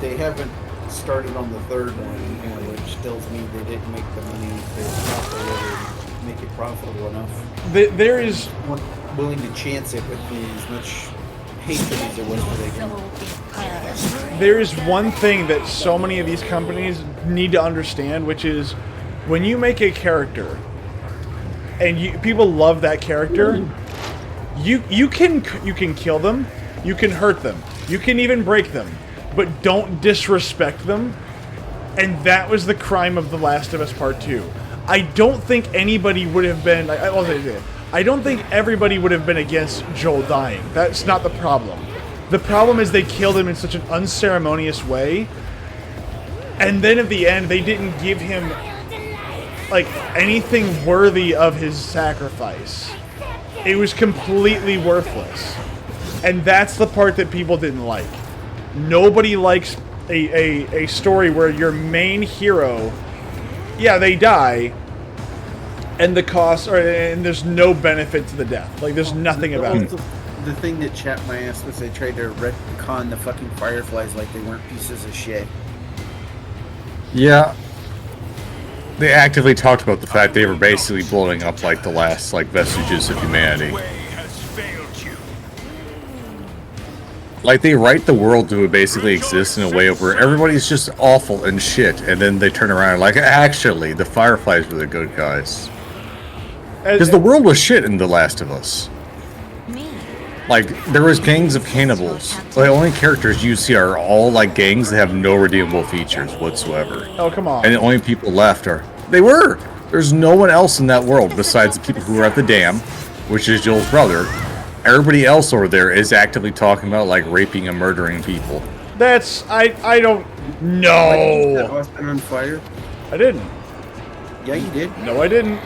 they haven't started on the third one, which tells me they didn't make the money to make it profitable enough. There is Weren't willing to chance it with as much hatred as there was for the game. there is one thing that so many of these companies need to understand, which is when you make a character and people love that character, you can kill them, you can hurt them, you can even break them, but don't disrespect them. And that was the crime of The Last of Us Part 2. I don't think anybody would have been. I don't think everybody would have been against Joel dying. That's not the problem. The problem is they killed him in such an unceremonious way, and then at the end they didn't give him like anything worthy of his sacrifice. It was completely worthless, and that's the part that people didn't like. Nobody likes a story where your main hero, yeah, they die, and and there's no benefit to the death. Like, there's nothing about it. The thing that chapped my ass was they tried to retcon the fucking Fireflies like they weren't pieces of shit. Yeah. They actively talked about the fact they were basically blowing up like the last vestiges of humanity. Way has failed you. Like, they write the world to basically exist in a way where everybody's just awful and shit, and then they turn around like, actually, the Fireflies were the good guys. Because the world was shit in The Last of Us. Like, there was gangs of cannibals. The only characters you see are all, like, gangs that have no redeemable features whatsoever. Oh, come on. And the only people left are... There's no one else in that world besides the people who are at the dam, which is Joel's brother. Everybody else over there is actively talking about, like, raping and murdering people. That's... I don't... Set No! Austin on fire? I didn't. Yeah, you did. No, I didn't.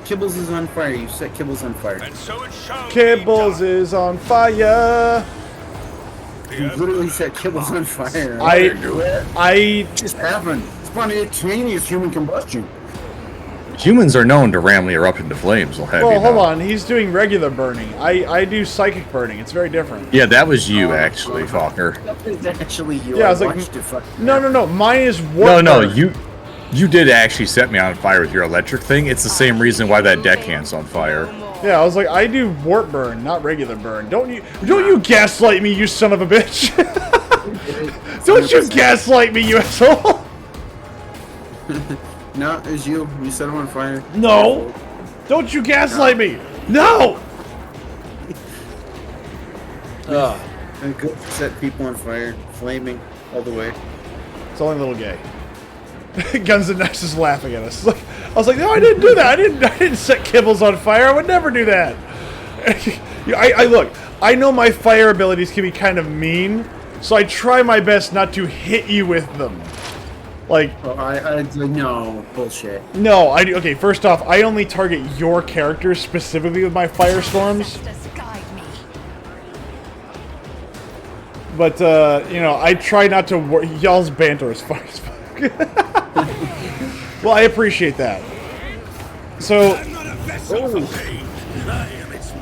Kibbles is on fire. You set Kibbles on fire. And so it shall Kibbles be is on fire. You literally set Kibbles on fire. I just happened. Spontaneous human combustion. Humans are known to ram the erupt into flames, I'll have you Well, know. hold on. He's doing regular burning. I do psychic burning. It's very different. Yeah, that was you, actually, Faulkner. That is actually you. Yeah, I was like, watched it fucking No. Mine is warp No, burn. you did actually set me on fire with your electric thing. It's the same reason why that deckhand's on fire. Yeah, I was like, I do warp burn, not regular burn. Don't you gaslight me, you son of a bitch! Don't you gaslight me, you asshole! No, it was you. You set him on fire. No! Don't you gaslight me! No! And good set people on fire, flaming all the way. It's only a little gay. Guns and Knives is laughing at us. Like, I was like, no, I didn't do that. I didn't set Kibbles on fire. I would never do that. I look. I know my fire abilities can be kind of mean, so I try my best not to hit you with them. Like, Oh, I no bullshit. no, okay. First off, I only target your characters specifically with my firestorms. But I try not to. Y'all's banter is fun as fuck. Well, I appreciate that. So,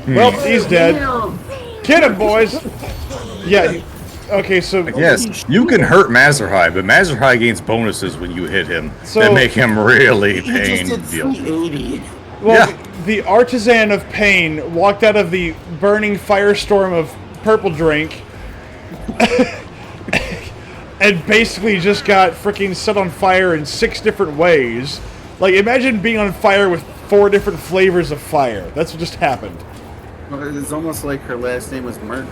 well, he's dead. Get him, boys. Yeah. Okay, so Yes, you can hurt Mazerhai, but Mazerhai gains bonuses when you hit him So- that make him really He just did pain. 380. well, yeah. the artisan of pain walked out of the burning firestorm of purple drink. And basically just got freaking set on fire in 6 different ways. Like, imagine being on fire with 4 different flavors of fire. That's what just happened. Well, it's almost like her last name was Martin.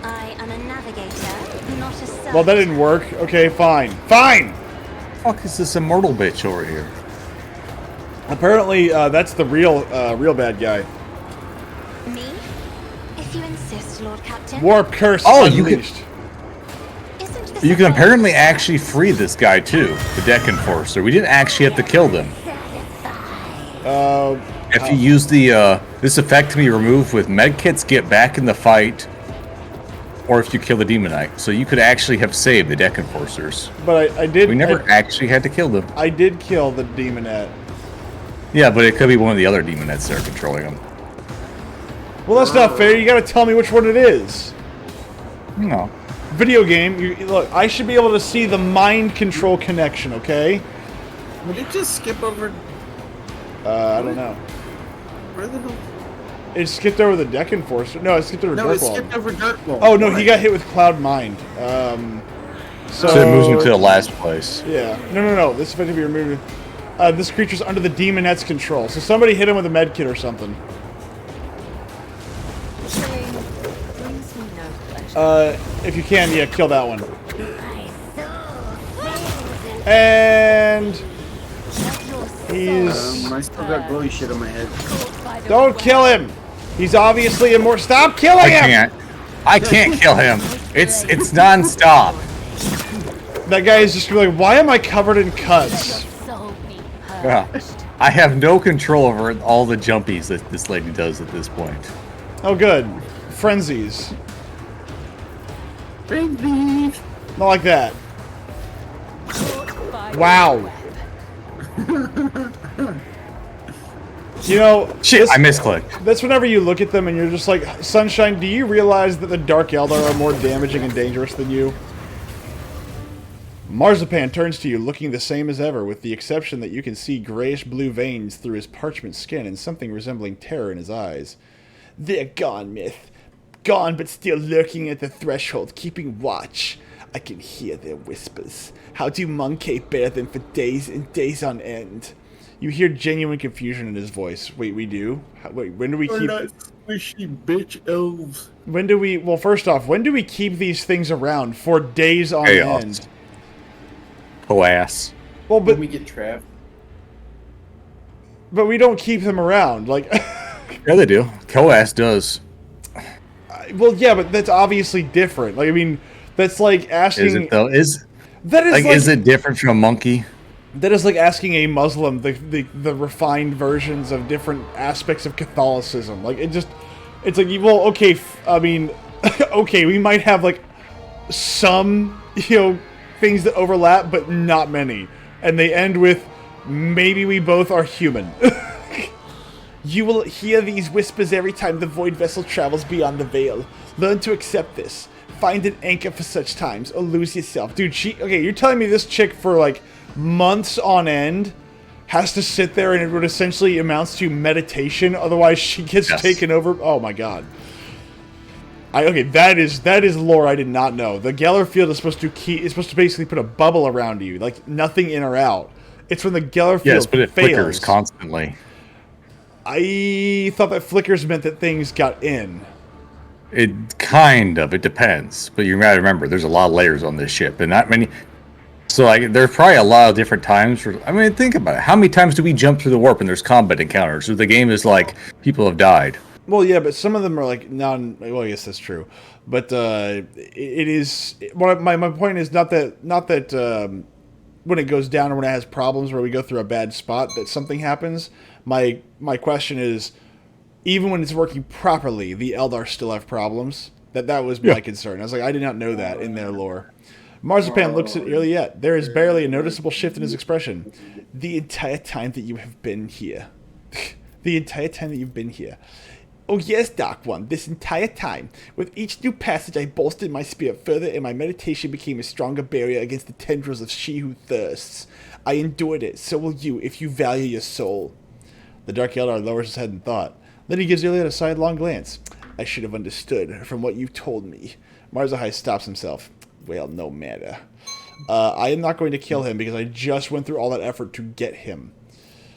I am a navigator, not a servant. Well, that didn't work. Okay, fine. Fine! fuck is this immortal bitch over here? Apparently, that's the real bad guy. Me? If you insist, Lord Captain. Warp curse Oh, you unleashed. Isn't this You a can bird? apparently actually free this guy too, the deck enforcer. We didn't actually have to kill them. If you use the this effect can be removed with medkits, get back in the fight, or if you kill the demonite. So you could actually have saved the deck enforcers. But I did. We never actually had to kill them. I did kill the demonette. Yeah, but it could be one of the other demonettes that are controlling them. Well, that's not fair. You gotta tell me which one it is. No. Video game. Look, I should be able to see the mind control connection. Okay. Would it just skip over? I don't know. Where the hell? It skipped over the deck enforcer. No, it skipped over No, it Darkwall. skipped over Darkwall. Oh no, Why? he got hit with Cloud Mind. So So it moves him to the last place. Yeah. No. This effectively removed. This creature's under the demonette's control. So somebody hit him with a med kit or something. Killing brings me no pleasure. If you can, yeah, kill that one. My soul. And Let your he's. I still got glowy shit on my head. By the Don't kill him. He's obviously immortal. Stop killing I him. can't. I can't kill him. It's non-stop. That guy is just gonna be like, why am I covered in cuts? soul be Yeah. purged. I have no control over all the jumpies that this lady does at this point. Oh, good. Frenzies. Baby. Not like that. Caught by the Wow. web. You know, Shit, this- I misclicked. that's whenever you look at them and you're just like, Sunshine, do you realize that the Dark Eldar are more damaging and dangerous than you? Marzipan turns to you, looking the same as ever, with the exception that you can see grayish-blue veins through his parchment skin and something resembling terror in his eyes. They're gone, Myth. Gone, but still lurking at the threshold, keeping watch. I can hear their whispers. How do Monkey bear them for days and days on end? You hear genuine confusion in his voice. Wait, we do? Wait, when do we keep... squishy bitch elves. When do we... Well, first off, when do we keep these things around for days on Chaos. end? Oh ass. Well, When but we get trapped. we don't keep them around. Like, Yeah, they do. Coas does. well, yeah, but that's obviously different. Like, I mean, that's like asking... Is it though? Is That is like, is it different from a monkey? that is like asking a Muslim the refined versions of different aspects of Catholicism. Like, it's like, well, okay, I mean, okay, we might have like some, things that overlap, but not many. And they end with, maybe we both are human. You will hear these whispers every time the void vessel travels beyond the veil. Learn to accept this. Find an anchor for such times, or lose yourself. Dude, okay, you're telling me this chick for like months on end has to sit there and it would essentially amounts to meditation, otherwise she gets Yes. taken over? Oh my god. Okay, that is lore I did not know. The Geller field is supposed to basically put a bubble around you, like nothing in or out. It's when the Geller field Yes, but it fails. flickers constantly. I thought that flickers meant that things got in. It depends. But you gotta remember, there's a lot of layers on this ship, and not many. So like, there's probably a lot of different times. Think about it. How many times do we jump through the warp and there's combat encounters? So the game is like people have died. Well, yeah, but some of them are like well, yes, that's true. But it is. My point is not that when it goes down or when it has problems where we go through a bad spot that something happens. My question is, even when it's working properly, the Eldar still have problems. That was my concern. I was like, I did not know that in their lore. Marzipan looks at Iliette. There is barely a noticeable shift in his expression. The entire time that you have been here. The entire time that you've been here. Oh yes, Dark One, this entire time. With each new passage I bolstered my spirit further and my meditation became a stronger barrier against the tendrils of she who thirsts. I endured it, so will you if you value your soul. The Dark Eldar lowers his head in thought. Then he gives Iliad a sidelong glance. I should have understood from what you told me. Marzahai stops himself. Well, no matter. I am not going to kill him because I just went through all that effort to get him.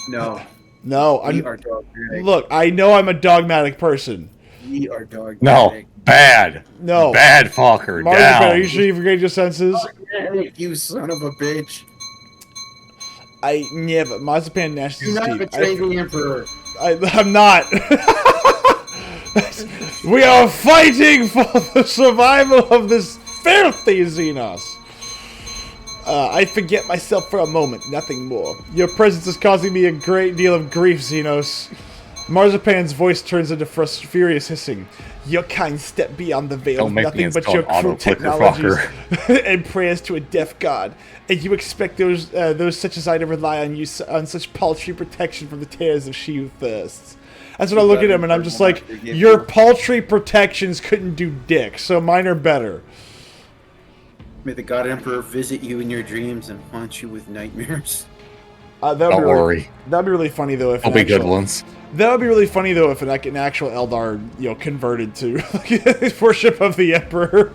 No. No, We are dogmatic. Look, I know I'm a dogmatic person. We are dogmatic. No, bad. No. Bad Falker. Marzipan, Down. are you sure you've regained your senses? Dogmatic, you son of a bitch. I never. Marzipan gnashes Do his not teeth. betray the Emperor. I'm not. We are fighting for the survival of this filthy Xenos. I forget myself for a moment, nothing more. Your presence is causing me a great deal of grief, Xenos. Marzipan's voice turns into furious hissing. Your kind step beyond the veil Don't with make me nothing but install your an cruel auto-clicker technologies fucker. and prayers to a deaf god. And you expect those such as I to rely on you on such paltry protection from the tears of she who thirsts. That's what I look at him and I'm just like, your paltry protections couldn't do dick, so mine are better. May the God Emperor visit you in your dreams and haunt you with nightmares. Don't worry. That'd be really funny though if They'll be good ones. That would be really funny though if an actual Eldar, converted to worship of the Emperor.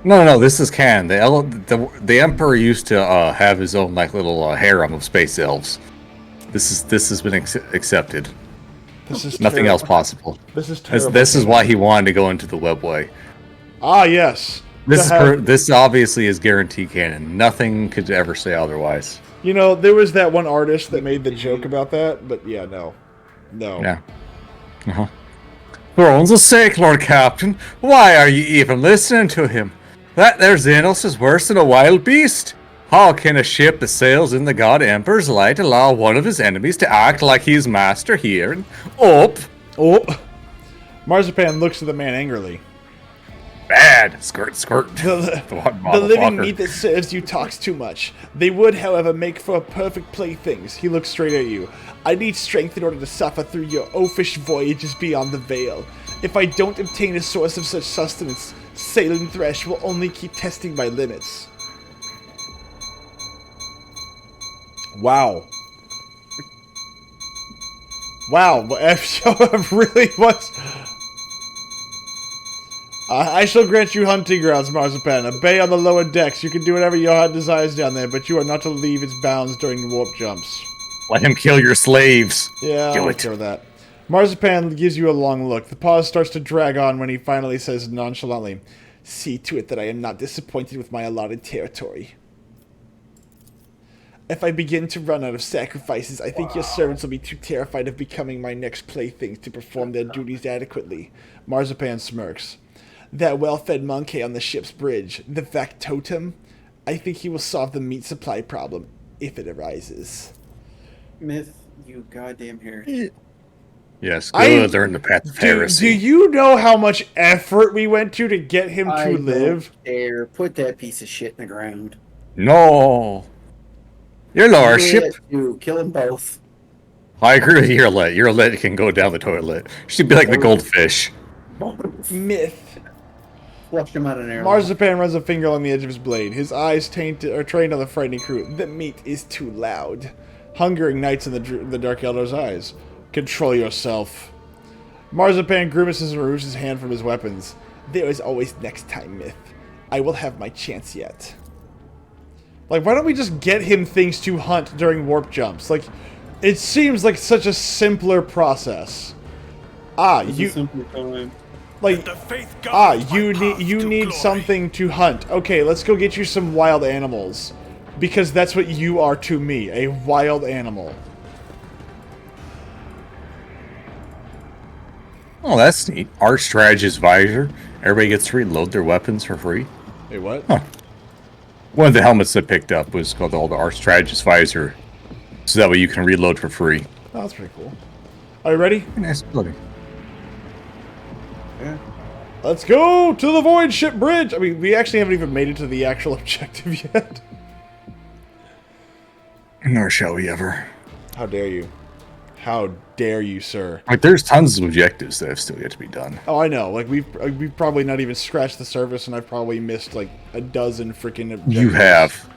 No, this is canon. The Emperor used to have his own little harem of space elves. This has been accepted. This is Nothing terrible. else possible. This is terrible. This is why he wanted to go into the webway. Ah, yes. This obviously is guaranteed canon. Nothing could ever say otherwise. There was that one artist that made the joke about that, but yeah, no. Yeah. Uh-huh. For one's sake, Lord Captain, why are you even listening to him? That there Xenos is worse than a wild beast. How can a ship that sails in the God Emperor's light allow one of his enemies to act like he's master here and up? Oh. Marzipan looks at the man angrily. Bad. Skirt. The Motherfucker. living meat that serves you talks too much. They would, however, make for a perfect playthings. He looks straight at you. I need strength in order to suffer through your oafish voyages beyond the veil. If I don't obtain a source of such sustenance, Sailing Thresh will only keep testing my limits. Wow. Wow, F really wants... I shall grant you hunting grounds, Marzipan. A bay on the lower decks. You can do whatever your heart desires down there, but you are not to leave its bounds during warp jumps. Let him kill your slaves. Yeah, Do I'll it. care that. Marzipan gives you a long look. The pause starts to drag on when he finally says nonchalantly, "See to it that I am not disappointed with my allotted territory. If I begin to run out of sacrifices, I think your servants will be too terrified of becoming my next playthings to perform their duties adequately." Marzipan smirks. That well-fed monkey on the ship's bridge, the factotum, I think he will solve the meat supply problem, if it arises. Myth, you goddamn heretic. Yes, good. They're in the path of Do heresy. you know how much effort we went to get him to live? Don't dare put that piece of shit in the ground. No. Your lordship. Kill them both. I agree with your lit. Your lit can go down the toilet. She'd be like the goldfish. Myth. Flush him out an arrow. Marzipan runs a finger along the edge of his blade. His eyes trained on the frightening crew. The meat is too loud. Hunger ignites in the Dark Elder's eyes. Control yourself. Marzipan grimaces and removes his hand from his weapons. There is always next time, Myth. I will have my chance yet. Like, why don't we just get him things to hunt during warp jumps? Like, it seems like such a simpler process. Like, The faith guides my you path to need glory. something to hunt. Okay, let's go get you some wild animals. Because that's what you are to me, a wild animal. Oh, that's neat. Art Strategist Visor. Everybody gets to reload their weapons for free. Wait, what? Huh. One of the helmets I picked up was called the Art Strategist Visor. So that way you can reload for free. Oh, that's pretty cool. Are you ready? Nice ability. Yeah. Let's go to the Void Ship Bridge! I mean, we actually haven't even made it to the actual objective yet. Nor shall we ever. How dare you? How dare you, sir? Like, there's tons of objectives that have still yet to be done. Oh, I know. Like, we've probably not even scratched the surface, and I've probably missed, like, a dozen freaking objectives. You have.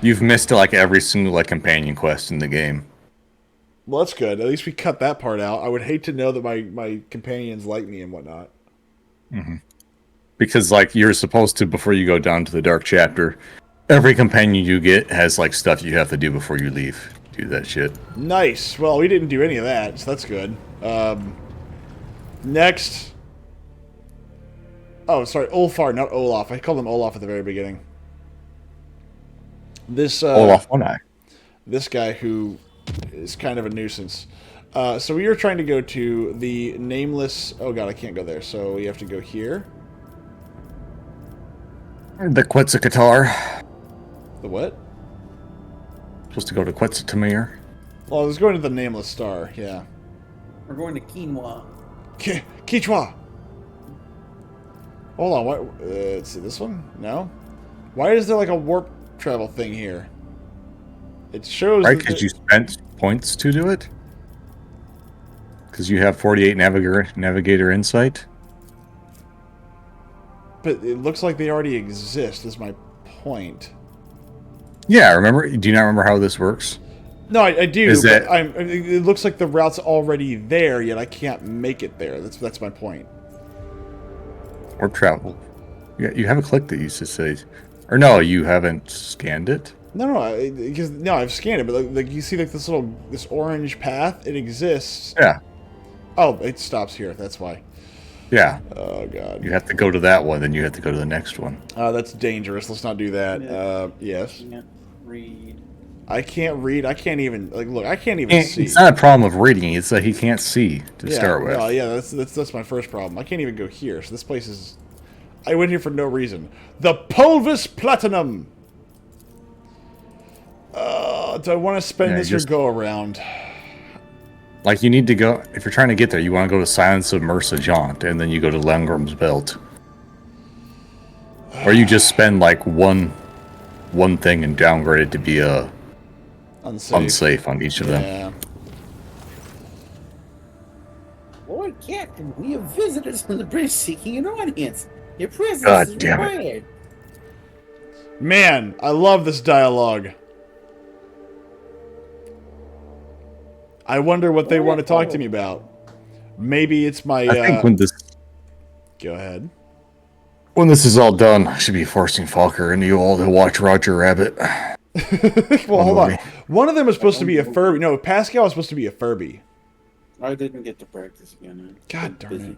You've missed, like, every single, like, companion quest in the game. Well, that's good. At least we cut that part out. I would hate to know that my companions like me and whatnot. Because, like, you're supposed to, before you go down to the Dark Chapter, every companion you get has, like, stuff you have to do before you leave. Do that shit. Nice. Well, we didn't do any of that, so that's good. Next. Oh, sorry, Ulfar, not Olaf. I called him Olaf at the very beginning. This, Olaf One Eye. this guy who is kind of a nuisance. So we are trying to go to the nameless... Oh god, I can't go there. So we have to go here. The Quetzalcoatl. The what? Supposed to go to Quetzaltamir. Well, I was going to the nameless star, yeah. We're going to Quinoa. Quichua! Hold on, what? Let's see, this one? No? Why is there like a warp travel thing here? It shows... Right, because you spent points to do it? Because you have 48 Navigator Insight? But it looks like they already exist, is my point. Yeah, remember? Do you not remember how this works? No, I do, Is but that- it looks like the route's already there, yet I can't make it there. That's my point. Or travel. Yeah, you have a click that used to say... Or no, you haven't scanned it? No, I've scanned it, but like you see like this orange path, it exists. Yeah. Oh, it stops here. That's why. Yeah. Oh god. You have to go to that one, then you have to go to the next one. That's dangerous. Let's not do that. Yes. Can't read. I can't read. I can't even like look. I can't even see. It's not a problem of reading. It's that he can't see to start with. No, yeah, that's my first problem. I can't even go here. So this place is. I went here for no reason. The Pulvis Platinum. Do I want to spend this or go around? Like, you need to go... If you're trying to get there, you want to go to Silence of Mersa Jaunt, and then you go to Langram's Belt. Or you just spend, like, one thing and downgrade it to be unsafe on each of them. Yeah. Lord Captain, we have visitors from the British seeking an audience. Your presence God is damn it. required. Man, I love this dialogue. I wonder what they want to talk to me about. Maybe it's my... I think when this... Go ahead. When this is all done, I should be forcing Falker and you all to watch Roger Rabbit. Well, hold on. One of them is supposed to be a Furby. No, Pascal is supposed to be a Furby. I didn't get to practice again. God darn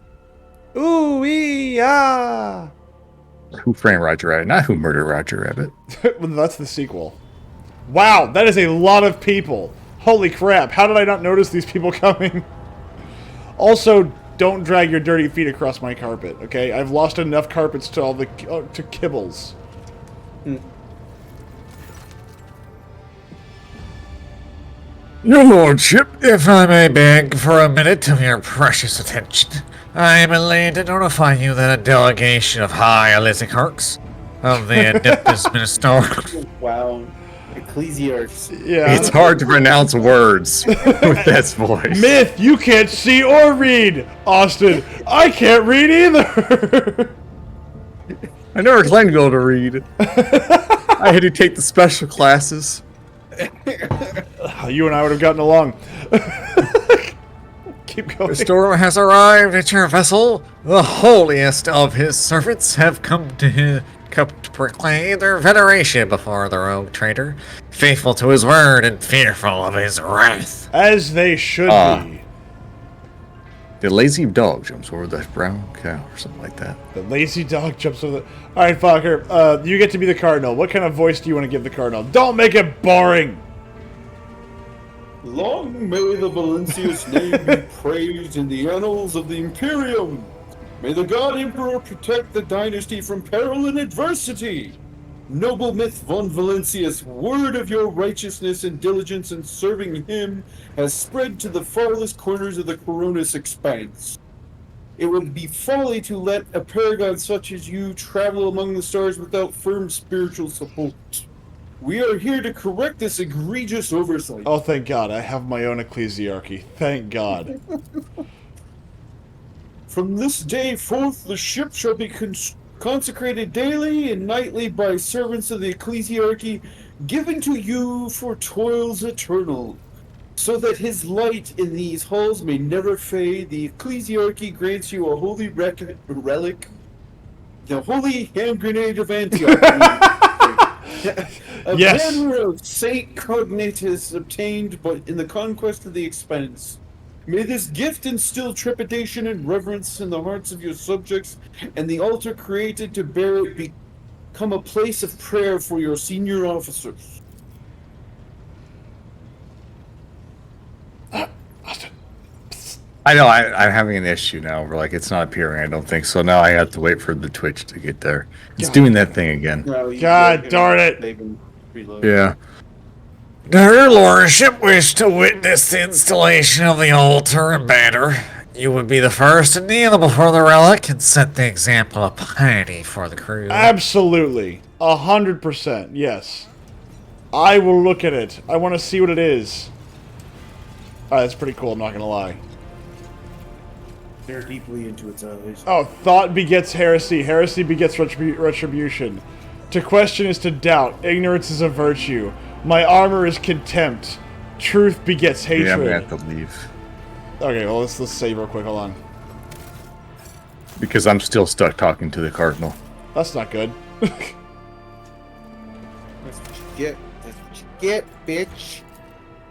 it. Ooh-wee, ah! Who Framed Roger Rabbit? Not Who Murdered Roger Rabbit. Well, that's the sequel. Wow, that is a lot of people. Holy crap, how did I not notice these people coming? Also, don't drag your dirty feet across my carpet, okay? I've lost enough carpets to all the to kibbles. Your lordship, if I may beg for a minute of your precious attention, I am elated to notify you that a delegation of high Elizarchs of the Adeptus Minister... Wow. Ecclesiarchs. Yeah. It's hard to pronounce words with that voice. Myth, you can't see or read! Austin, I can't read either! I never claimed to be able to read. I had to take the special classes. You and I would have gotten along. Keep going. The storm has arrived at your vessel. The holiest of his servants have come to proclaim their veneration before the rogue traitor, faithful to his word and fearful of his wrath. As they should be. The lazy dog jumps over the brown cow or something like that. The lazy dog jumps over the... Alright, Fokker, you get to be the Cardinal. What kind of voice do you want to give the Cardinal? Don't make it boring! Long may the Valencia's name be praised in the annals of the Imperium. May the God Emperor protect the dynasty from peril and adversity. Noble Myth von Valencius, word of your righteousness and diligence in serving him has spread to the farthest corners of the Coronis expanse. It would be folly to let a paragon such as you travel among the stars without firm spiritual support. We are here to correct this egregious oversight. Oh, thank God. I have my own ecclesiarchy. Thank God. From this day forth, the ship shall be consecrated daily and nightly by servants of the ecclesiarchy, given to you for toils eternal. So that his light in these halls may never fade, the ecclesiarchy grants you a holy relic, the holy hand grenade of Antioch. A Yes. banner of Saint Cognatus obtained but in the conquest of the expanse. May this gift instill trepidation and reverence in the hearts of your subjects, and the altar created to bear it become a place of prayer for your senior officers. I know I'm having an issue now. Where like it's not appearing. I don't think so. Now I have to wait for the Twitch to get there. It's doing that thing again. No, God darn it. They've been reloaded. Yeah. Your lordship wished to witness the installation of the altar and banner. You would be the first to kneel before the relic and set the example of piety for the crew. Absolutely. 100%. Yes. I will look at it. I want to see what it is. That's pretty cool, I'm not going to lie. They're deeply into its eyes. Oh, thought begets heresy. Heresy begets retribution. To question is to doubt. Ignorance is a virtue. My armor is contempt. Truth begets hatred. Yeah, I'm gonna have to leave Okay, well, let's save real quick. Hold on. because I'm still stuck talking to the cardinal. That's not good. That's what you get. That's what you get, bitch.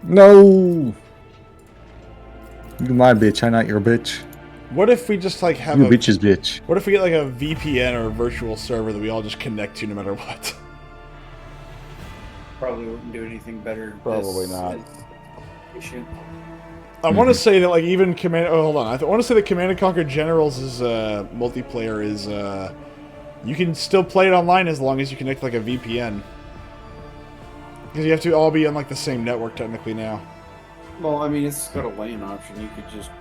No. You my bitch. I'm not your bitch. What if we just, like, have You a... bitch's bitch. What if we get, like, a VPN or a virtual server that we all just connect to no matter what? Probably wouldn't do anything better. Probably not. Issue. I want to say that, like, even Command... Oh, hold on. I want to say that Command & Conquer Generals is, multiplayer is, you can still play it online as long as you connect, like, a VPN. Because you have to all be on, like, the same network, technically, now. Well, I mean, it's got a LAN option. You could just,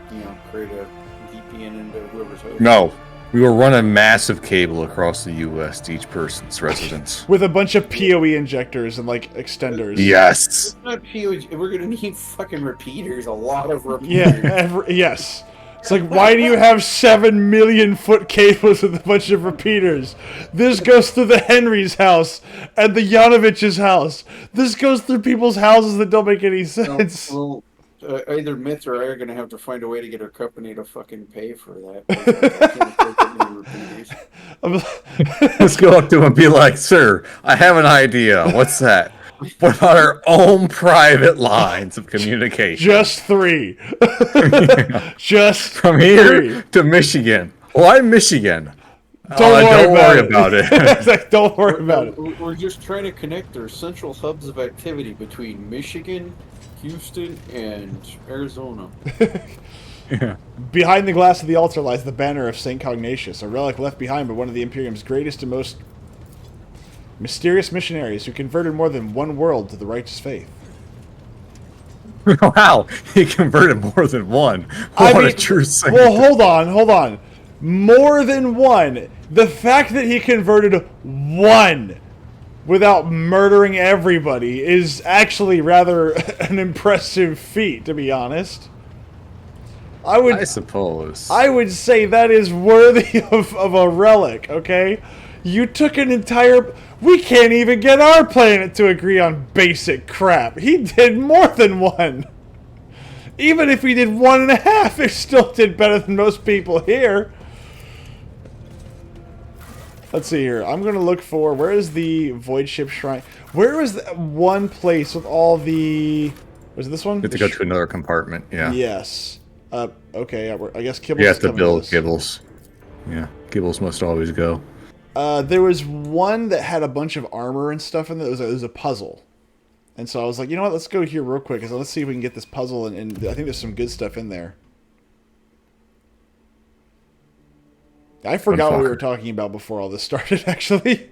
create a VPN into whoever's host. No. We will run a massive cable across the U.S. to each person's residence. With a bunch of PoE injectors and, like, extenders. Yes. It's not huge. We're gonna need fucking repeaters. A lot of repeaters. Yeah, yes. It's like, why do you have 7 million foot cables with a bunch of repeaters? This goes through the Henry's house and the Yanovich's house. This goes through people's houses that don't make any sense. Well, either Myth or I are gonna have to find a way to get our company to fucking pay for that. Let's go up to him and be like, sir, I have an idea. What's that? What about our own private lines of communication? Just 3. Just From here 3. to Michigan. Why Michigan? Don't worry about it. It's like, don't worry about it. We're just trying to connect our central hubs of activity between Michigan, Houston, and Arizona. Yeah. Behind the glass of the altar lies the banner of St. Cognatius, a relic left behind by one of the Imperium's greatest and most mysterious missionaries who converted more than one world to the righteous faith. Wow, he converted more than one. What a true saint. Well, hold on. More than one. The fact that he converted one without murdering everybody is actually rather an impressive feat, to be honest. I suppose. I would say that is worthy of a relic, okay? You took an entire... We can't even get our planet to agree on basic crap. He did more than one. Even if he did 1.5, it still did better than most people here. Let's see here. I'm going to look for... Where is the Void Ship Shrine? Where was that one place with all the... Was it this one? You have to go to another compartment, yeah. Yes. Okay, I guess Kibbles You have is to coming build with us. Kibbles. Yeah, Kibbles must always go. There was one that had a bunch of armor and stuff in there. It was a puzzle. And so I was like, you know what, let's go here real quick. Let's see if we can get this puzzle, and I think there's some good stuff in there. I forgot what we were talking about before all this started, actually.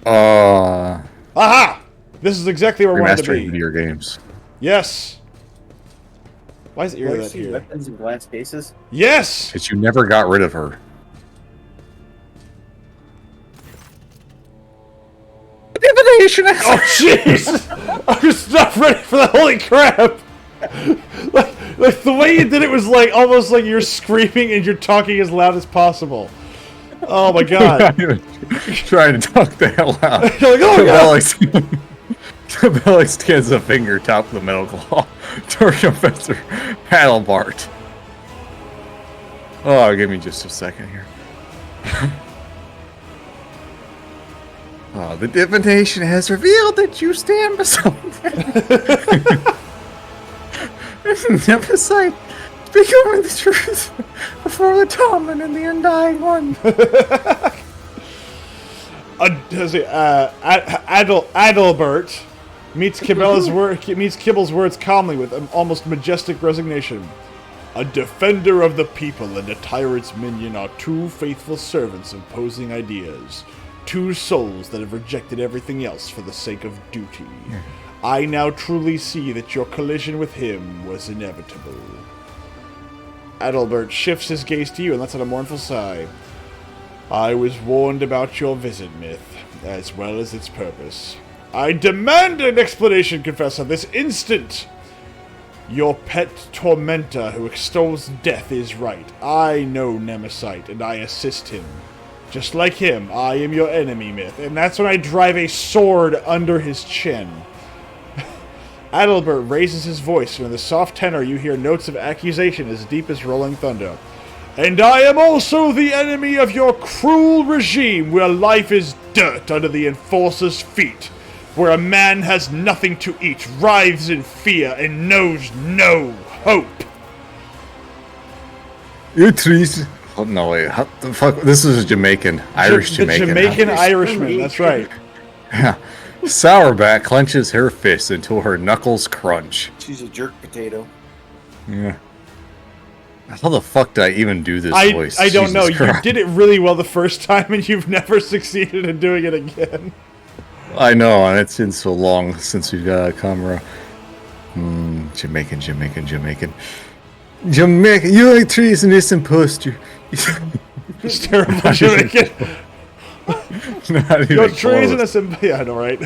Aha! This is exactly where I wanted to Remastering be. video games. Yes! Why is it Like, that see here? weapons in glass cases? Yes! Because you never got rid of her. Divination! Oh, jeez! I was not ready for that. Holy crap! Like the way you did it was like almost like you're screaming and you're talking as loud as possible. Oh my god! Trying to talk the hell out. You're like, oh god! Cabelli stands a finger top of the medical hall. Professor Paddlebart. Oh, give me just a second here. Oh, the divination has revealed that you stand beside Nephesite, becoming the truth before the Tomlin and the Undying One. Adalbert meets Kibbles' words calmly with an almost majestic resignation. A defender of the people and a tyrant's minion are two faithful servants of opposing ideas. Two souls that have rejected everything else for the sake of duty. I now truly see that your collision with him was inevitable. Adalbert shifts his gaze to you and lets out a mournful sigh. I was warned about your visit, Myth, as well as its purpose. I demand an explanation, Confessor, this instant! Your pet tormentor who extols death is right. I know Nemesis, and I assist him. Just like him, I am your enemy, Myth, and that's when I drive a sword under his chin. Adalbert raises his voice, and in the soft tenor you hear notes of accusation as deep as rolling thunder. And I am also the enemy of your cruel regime, where life is dirt under the Enforcer's feet, where a man has nothing to eat, writhes in fear, and knows no hope. You trees. Oh, no, wait. How the fuck? This is a Jamaican. Irish Jamaican. The Jamaican Irishman, that's right. Yeah. Sourback clenches her fist until her knuckles crunch. She's a jerk potato. Yeah. How the fuck did I even do this voice? I don't know. Jesus Christ. You did it really well the first time, and you've never succeeded in doing it again. I know, and it's been so long since we've got a camera. Jamaican. You like treasonous imposter. It's terrible, Jamaican. You're treasonous and... Yeah, I know, right?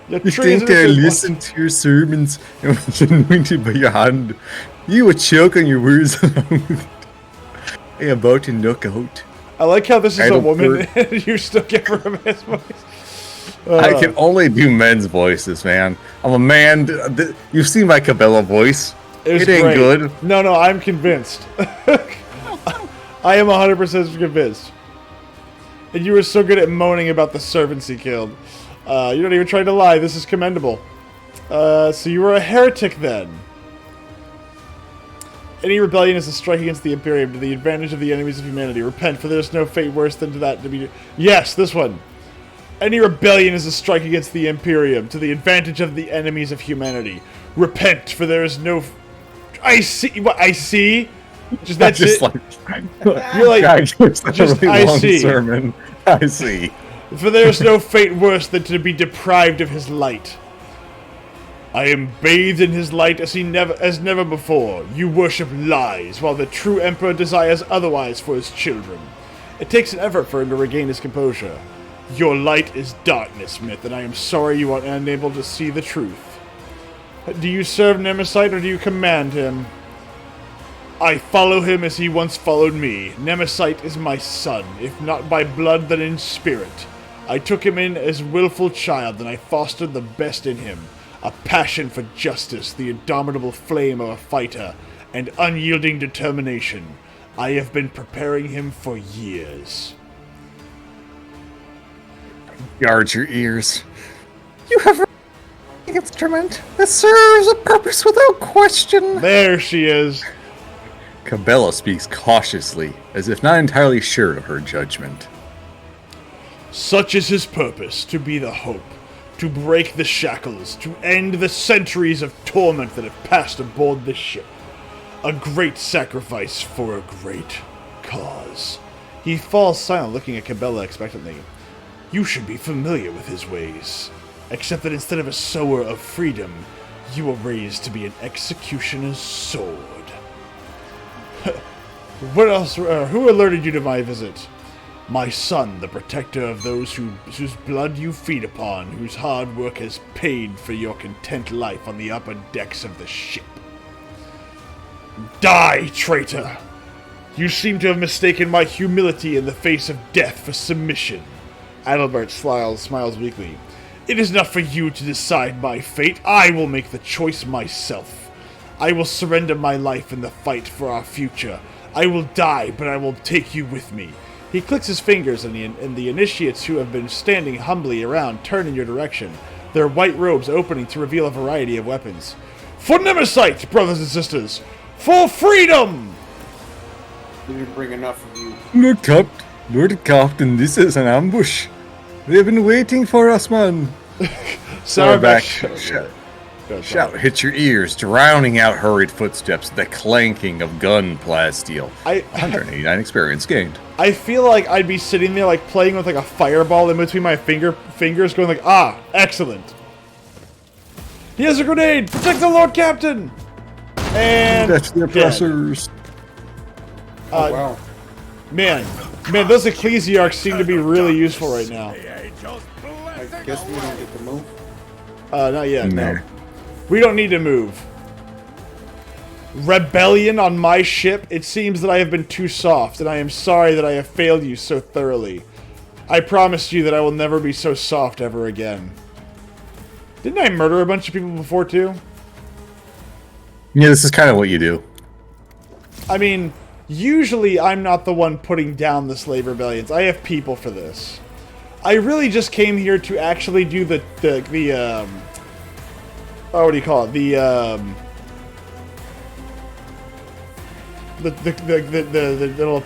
You're You think I listen to your sermons and was anointed by your hand? You would choke on your words along with it. I am about to knock out. I like how this is a Idle woman, bird. and you still give her a man's voice. I can only do men's voices, man. I'm a man. You've seen my Cabela voice. It ain't great. good. No, I'm convinced. I am 100% convinced. And you were so good at moaning about the servants he killed. You're not even trying to lie. This is commendable. So you were a heretic then. Any rebellion is a strike against the Imperium to the advantage of the enemies of humanity. Repent, for there is no fate worse than to that to be... Yes, this one. Any rebellion is a strike against the Imperium to the advantage of the enemies of humanity. Repent, for there is no... I see... What, I see? Just that's just it? like... You're like... God, it's a just, really I long see. sermon. I see. For there is no fate worse than to be deprived of his light. I am bathed in his light as never before. You worship lies, while the true Emperor desires otherwise for his children. It takes an effort for him to regain his composure. Your light is darkness, Myth, and I am sorry you are unable to see the truth. Do you serve Nemesis, or do you command him? I follow him as he once followed me. Nemesis is my son, if not by blood, then in spirit. I took him in as willful child, and I fostered the best in him. A passion for justice, the indomitable flame of a fighter, and unyielding determination. I have been preparing him for years. Guard your ears. You have an instrument that serves a purpose without question. There she is. Cabela speaks cautiously, as if not entirely sure of her judgment. Such is his purpose, to be the hope, to break the shackles, to end the centuries of torment that have passed aboard this ship. A great sacrifice for a great cause. He falls silent, looking at Cabela expectantly. You should be familiar with his ways, except that instead of a sower of freedom, you were raised to be an executioner's sword. What else? Who alerted you to my visit? My son, the protector of those whose blood you feed upon, whose hard work has paid for your content life on the upper decks of the ship. Die, traitor! You seem to have mistaken my humility in the face of death for submission. Adalbert smiles weakly. It is not for you to decide my fate. I will make the choice myself. I will surrender my life in the fight for our future. I will die, but I will take you with me. He clicks his fingers, and the initiates who have been standing humbly around turn in your direction, their white robes opening to reveal a variety of weapons. For Nemesis, brothers and sisters! For freedom! We didn't bring enough of you. Lord Captain, this is an ambush. They have been waiting for us, man. Sourback Shout hits your ears, drowning out hurried footsteps, the clanking of gun plasteel. 189 experience gained. I feel like I'd be sitting there like playing with like a fireball in between my fingers going like, ah, excellent. He has a grenade! Protect the Lord Captain! And That's the oppressors. Oh, wow. Man, those ecclesiarchs seem to be really useful right now. I guess we don't get to move. Not yet, Nah. no. We don't need to move. Rebellion on my ship? It seems that I have been too soft, and I am sorry that I have failed you so thoroughly. I promised you that I will never be so soft ever again. Didn't I murder a bunch of people before, too? Yeah, this is kind of what you do. I mean, usually I'm not the one putting down the slave rebellions. I have people for this. I really just came here to actually do the what do you call it? The little,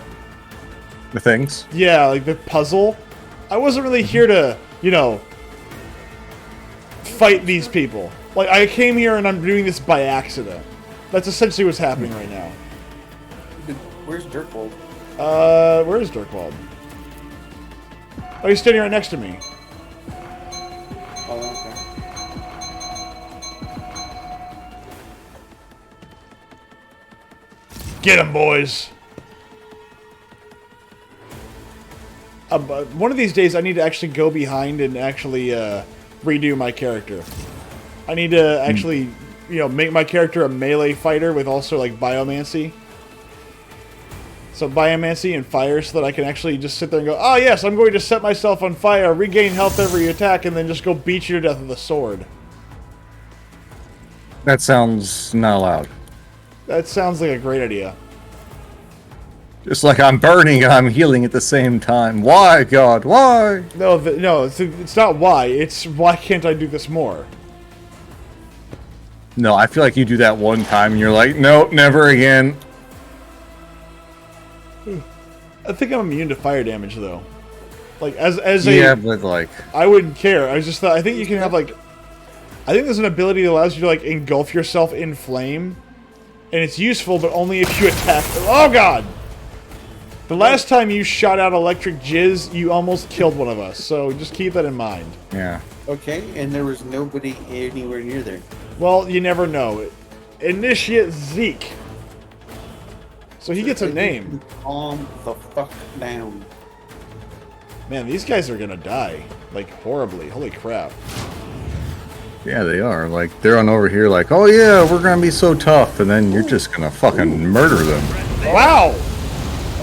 The things. yeah, like the puzzle. I wasn't really here to, you know, fight these people. Like, I came here and I'm doing this by accident. That's essentially what's happening right now. Where's Dirkwald? Where is Dirkwald? Oh, he's standing right next to me. Oh, okay. Get him, boys! One of these days, I need to actually go behind and actually redo my character. I need to actually, you know, make my character a melee fighter with also like biomancy. So biomancy and fire, so that I can actually just sit there and go, oh yes, I'm going to set myself on fire, regain health every attack, and then just go beat you to death with a sword. That sounds not allowed. That sounds like a great idea. Just like I'm burning and I'm healing at the same time. Why, God? Why? No, no, it's not why. It's why can't I do this more? No, I feel like you do that one time and you're like, nope, never again. I think I'm immune to fire damage though. Like as Yeah, a, but like, I wouldn't care. I just thought I think you can have like, I think there's an ability that allows you to like engulf yourself in flame, and it's useful, but only if you attack. Oh God! The last time you shot out electric jizz, you almost killed one of us. So just keep that in mind. yeah. Okay, and there was nobody anywhere near there. Well, you never know. Initiate Zeke. So he gets a name. Calm the fuck down. Man, these guys are gonna die. Like, horribly. Holy crap. Yeah, they are. Like, they're on over here like, oh yeah, we're gonna be so tough, and then you're just gonna fucking murder them. Wow!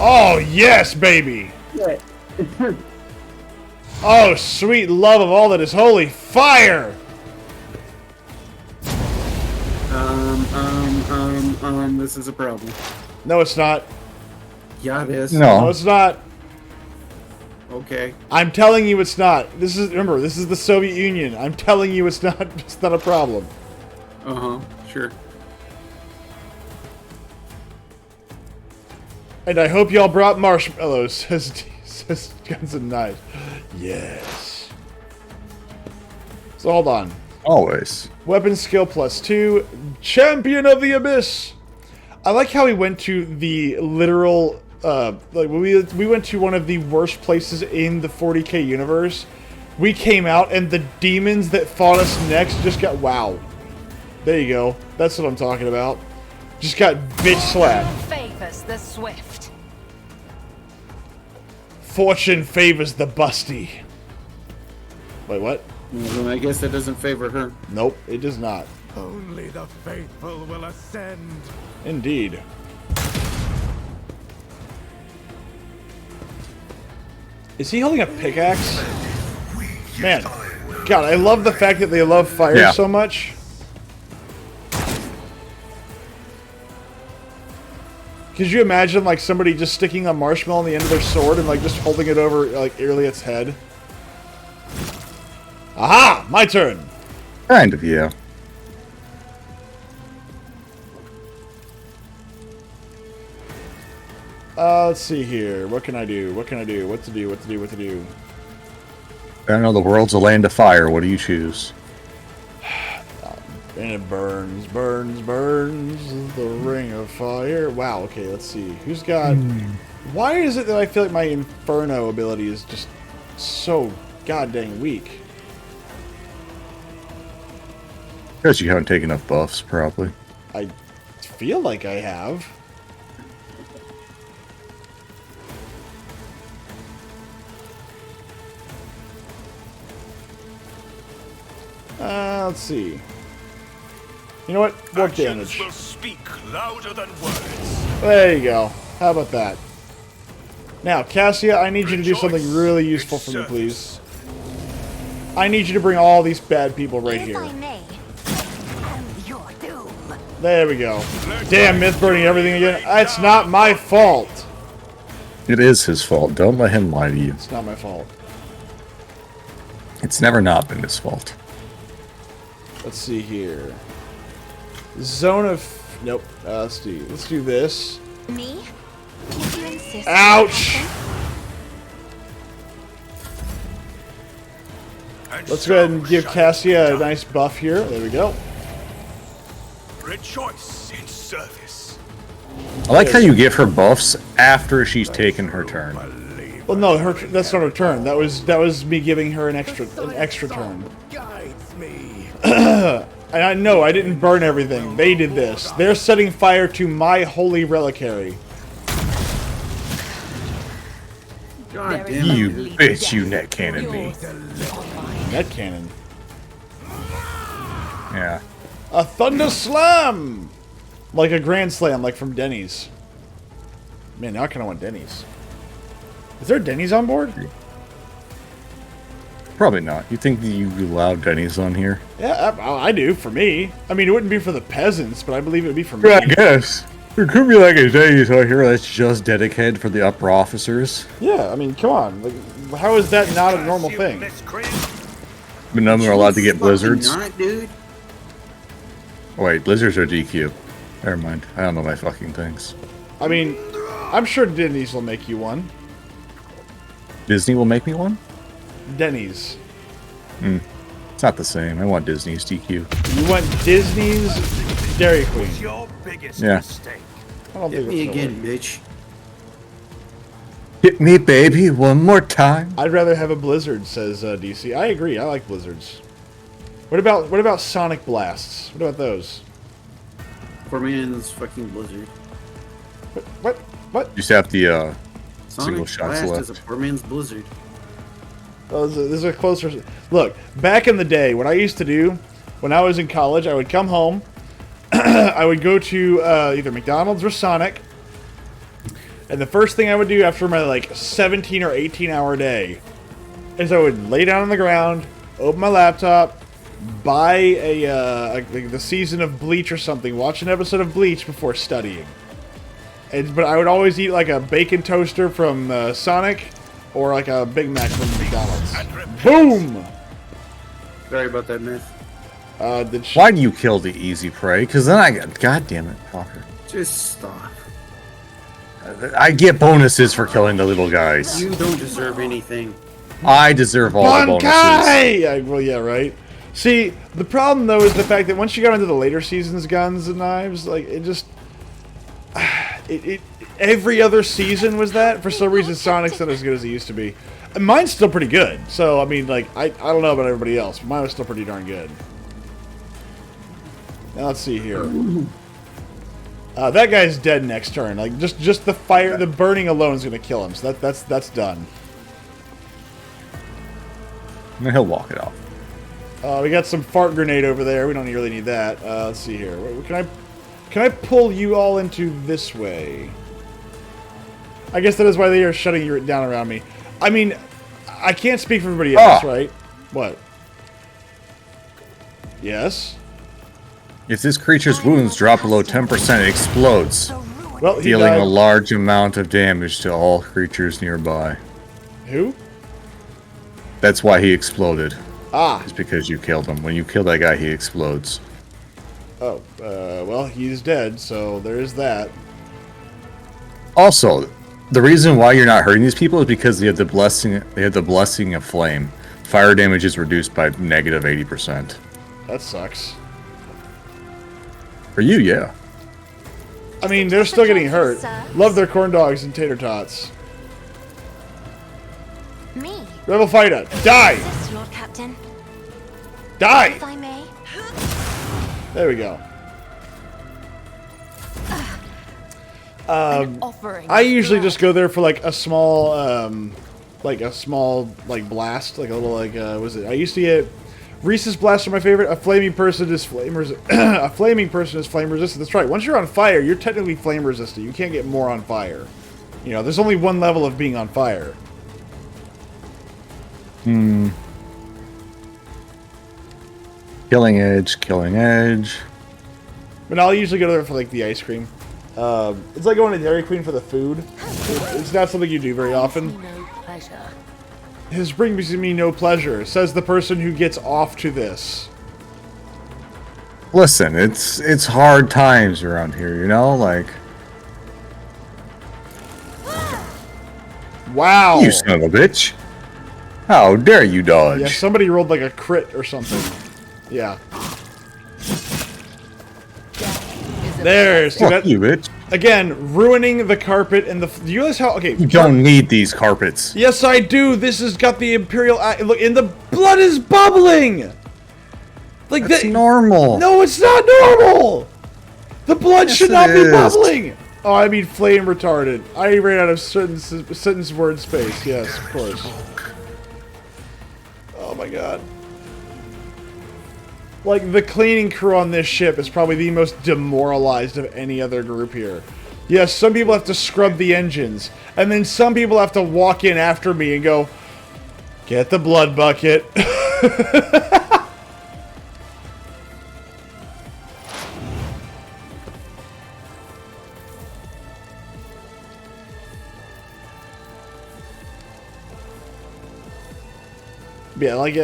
Oh, yes, baby! Oh, sweet love of all that is holy. Fire! This is a problem. No, it's not. Yeah, it is. No, No. it's not. Okay. I'm telling you it's not. This is, remember, this is the Soviet Union. I'm telling you it's not a problem. Uh-huh. Sure. And I hope y'all brought marshmallows, says Guns and Knives. Yes. So hold on. Always. Weapon skill +2. Champion of the Abyss. I like how we went to the literal, like we went to one of the worst places in the 40k universe. We came out and the demons that fought us next just got, wow. There you go. That's what I'm talking about. Just got bitch slapped. Favors the swift. Fortune favors the busty. Wait, what? Well, I guess that doesn't favor her. Nope, it does not. Only the faithful will ascend. Indeed. Is he holding a pickaxe? Man, God, I love the fact that they love fire Yeah. so much. Could you imagine, like, somebody just sticking a marshmallow on the end of their sword and, like, just holding it over, like, Irliot's head? Aha! My turn! Kind of, yeah. Let's see here. What can I do? What can I do? What to do? What to do? What to do? I don't know, the world's a land of fire. What do you choose? And it burns, burns, burns. The ring of fire. Wow, okay, let's see. Who's got... Why is it that I feel like my Inferno ability is just so goddamn weak? Because you haven't taken enough buffs, probably. I feel like I have. Let's see. You know what? Warp Actions damage. will speak louder than words. There you go. How about that? Now, Cassia, I need you to do something really useful for me, please. I need you to bring all these bad people right If here. I may. And your doom. There we go. Damn, Myth burning everything again. It's not my fault. It is his fault. Don't let him lie to you. It's not my fault. It's never not been his fault. Let's see here. Zone of... Nope. Let's do this. Me? If you insist. Ouch! And Let's go ahead and so give shall Cassia a it nice buff here. There we go. be. Rejoice in service. I like how you give her buffs after she's taken her turn. Well, no, that's not her turn. That was me giving her an extra turn. Guides me. And I know I didn't burn everything. They did this. They're setting fire to my holy reliquary. God damn it. You dude. bitch, you net cannon me. Net cannon. Yeah. A thunder slam! Like a grand slam, like from Denny's. Man, now I kind of want Denny's. Is there Denny's on board? Probably not. You think that you allow Denny's on here? Yeah, I do, for me. I mean, it wouldn't be for the peasants, but I believe it would be for me. Yeah, I guess. There could be like a Denny's out here that's just dedicated for the upper officers. Yeah, I mean, come on. Like, how is that not a normal thing? But none of them are allowed to get Fucking blizzards. Not, dude. Oh, wait, blizzards are DQ. Never mind. I don't know my fucking things. I mean, I'm sure Denny's will make you one. Disney will make me one? Denny's. It's not the same. I want Disney's DQ. You want Disney's Dairy Queen. Your biggest Yeah. mistake. I don't Hit think me that's gonna again, work. bitch. Hit me, baby, one more time. I'd rather have a Blizzard, says DC. I agree. I like Blizzards. What about Sonic Blasts? What about those? Poor man's fucking blizzard. What? You just have the single Sonic shots Blast is a left. poor man's blizzard. Oh, this is a closer. Look, back in the day, what I used to do when I was in college, I would come home, I would go to either McDonald's or Sonic, and the first thing I would do after my like 17 or 18 hour day is I would lay down on the ground, open my laptop, buy the season of Bleach or something, watch an episode of Bleach before studying. But I would always eat like a bacon toaster from Sonic or like a Big Mac from McDonald's. Boom! Sorry about that, myth. Why do you kill the easy prey? Because then I get... God damn it, Hawker. Just stop. I get bonuses for killing the little guys. You don't deserve anything. I deserve all the bonuses. Bankai! Yeah, well, yeah, right. See, the problem though is the fact that once you got into the later seasons, guns and knives, like it just, every other season was that. For some reason, Sonic's not as good as it used to be. And mine's still pretty good. So I mean, like I don't know about everybody else, but mine was still pretty darn good. Now let's see here. That guy's dead next turn. Like just the fire, the burning alone is gonna kill him. So that's done. And he'll walk it off. We got some fart grenade over there. We don't really need that. Let's see here. Can I pull you all into this way? I guess that is why they are shutting you down around me. I mean, I can't speak for everybody else, right? What? Yes? If this creature's wounds drop below 10%, it explodes, Well, he dealing died. a large amount of damage to all creatures nearby. Who? That's why he exploded. Ah. It's because you killed him. When you kill that guy, he explodes. Oh, well, he's dead, so there is that. Also, the reason why you're not hurting these people is because they have the blessing. They have the blessing of flame. Fire damage is reduced by negative 80%. That sucks. For you, yeah. I mean, they're still getting hurt. Love their corn dogs and tater tots. Me. Rebel fighter, die! Resist, Lord Captain. Die! If I may. There we go. Offering. I usually just go there for like a small, like blast, like a little like was it? I used to get Reese's Blast are my favorite. A flaming person is flame a flaming person is flame resistant. That's right. Once you're on fire, you're technically flame resistant. You can't get more on fire. You know, there's only one level of being on fire. Killing Edge, Killing Edge. But I'll usually go there for like the ice cream. It's like going to Dairy Queen for the food. It's not something you do very often. No pleasure. This brings me no pleasure, says the person who gets off to this. Listen, it's hard times around here, you know? Like, Wow. you son of a bitch. How dare you dodge? Yeah, somebody rolled like a crit or something. Yeah. There's see Fuck that you, bitch. again, ruining the carpet and the. Do you realize how? Okay. You don't need these carpets. Yes, I do. This has got the imperial. Look, and the blood is bubbling. Like That's that. normal. No, it's not normal. The blood should it not be is. bubbling. Oh, I mean flame retarded. I ran out of sentence word space. Yes, of course. Oh my god. Like, the cleaning crew on this ship is probably the most demoralized of any other group here. Yes, some people have to scrub the engines, and then some people have to walk in after me and go, get the blood bucket. Yeah, like,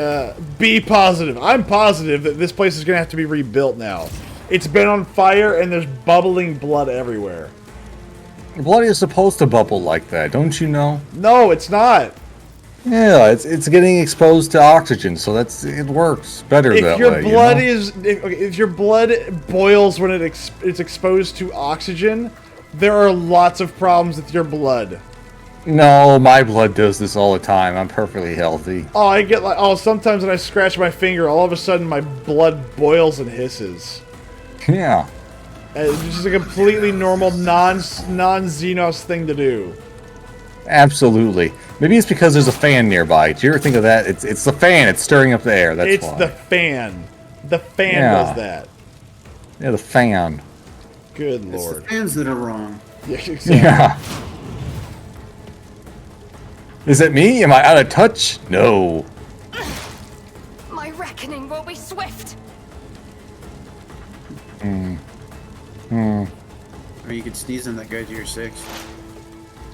be positive. I'm positive that this place is going to have to be rebuilt now. It's been on fire, and there's bubbling blood everywhere. Blood is supposed to bubble like that, don't you know? No, it's not. Yeah, it's getting exposed to oxygen, so it works better If that your way. blood you know? is... If your blood boils when it's exposed to oxygen, there are lots of problems with your blood. No, my blood does this all the time. I'm perfectly healthy. Oh, I get like... Oh, sometimes when I scratch my finger, all of a sudden my blood boils and hisses. Yeah. It's just a completely normal, non-Xenos thing to do. Absolutely. Maybe it's because there's a fan nearby. Do you ever think of that? It's the fan. It's stirring up the air. That's It's why. the fan. The fan Yeah. does that. Yeah, the fan. Good It's the lord. fans that are wrong. Yeah, exactly. Yeah. Is it me? Am I out of touch? No. My reckoning will be swift. Or you could sneeze on that guy to your 6.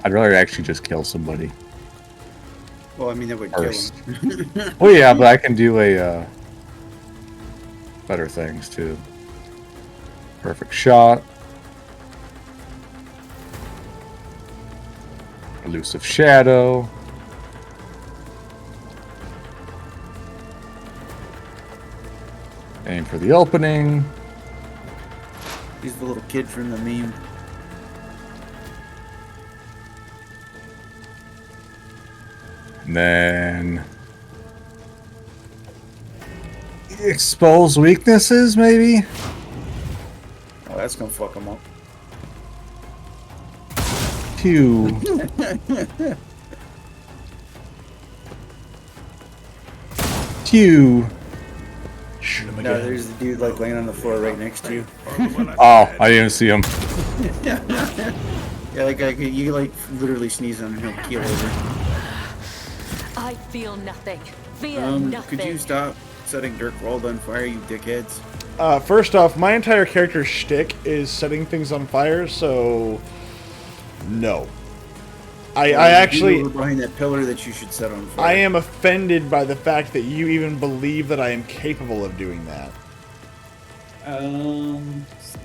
I'd rather actually just kill somebody. Well, I mean, that would First. kill him. Well, yeah, but I can do a better things too. Perfect shot. Elusive shadow. Aim for the opening. He's the little kid from the meme. And then expose weaknesses, maybe? Oh, that's gonna fuck him up. Q. Q. Shoot him No, again. there's the dude like laying on the floor right next to you. Oh, I didn't see him. Yeah, that guy, you like literally sneeze on him, he'll keel over. I feel nothing. Fear nothing. Could you stop setting Dirk Wald on fire, you dickheads? First off, my entire character's shtick is setting things on fire, so no. I actually You were behind that pillar that you should set on fire. I am offended by the fact that you even believe that I am capable of doing that.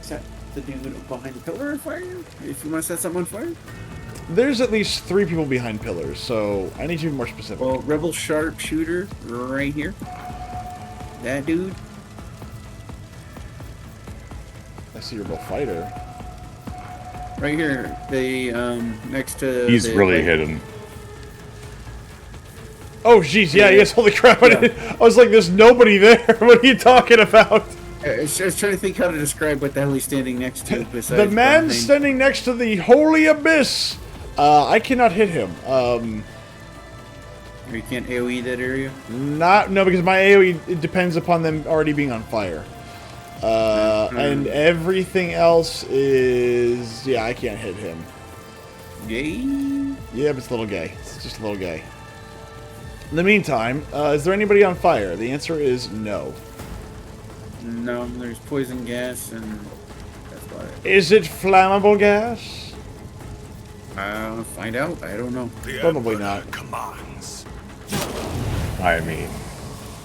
Set the dude behind the pillar on fire? If you want to set something on fire? There's at least 3 people behind pillars, so I need to be more specific. Well, Rebel Sharpshooter right here. That dude. I Seeable fighter. Right here, they next to. He's the, really like, hidden. Oh, jeez, yeah, yes, holy crap. I was like, there's nobody there. What are you talking about? I was trying to think how to describe what the hell he's standing next to. Besides The man behind. standing next to the holy abyss. I cannot hit him. You can't AoE that area. No, because my AoE it depends upon them already being on fire. And everything else is... Yeah, I can't hit him. Yay! Yeah, but it's a little gay. It's just a little gay. In the meantime, is there anybody on fire? The answer is no. No, there's poison gas and that's about it. Is it flammable gas? Find out. I don't know. The Probably Emperor not. commands. I mean,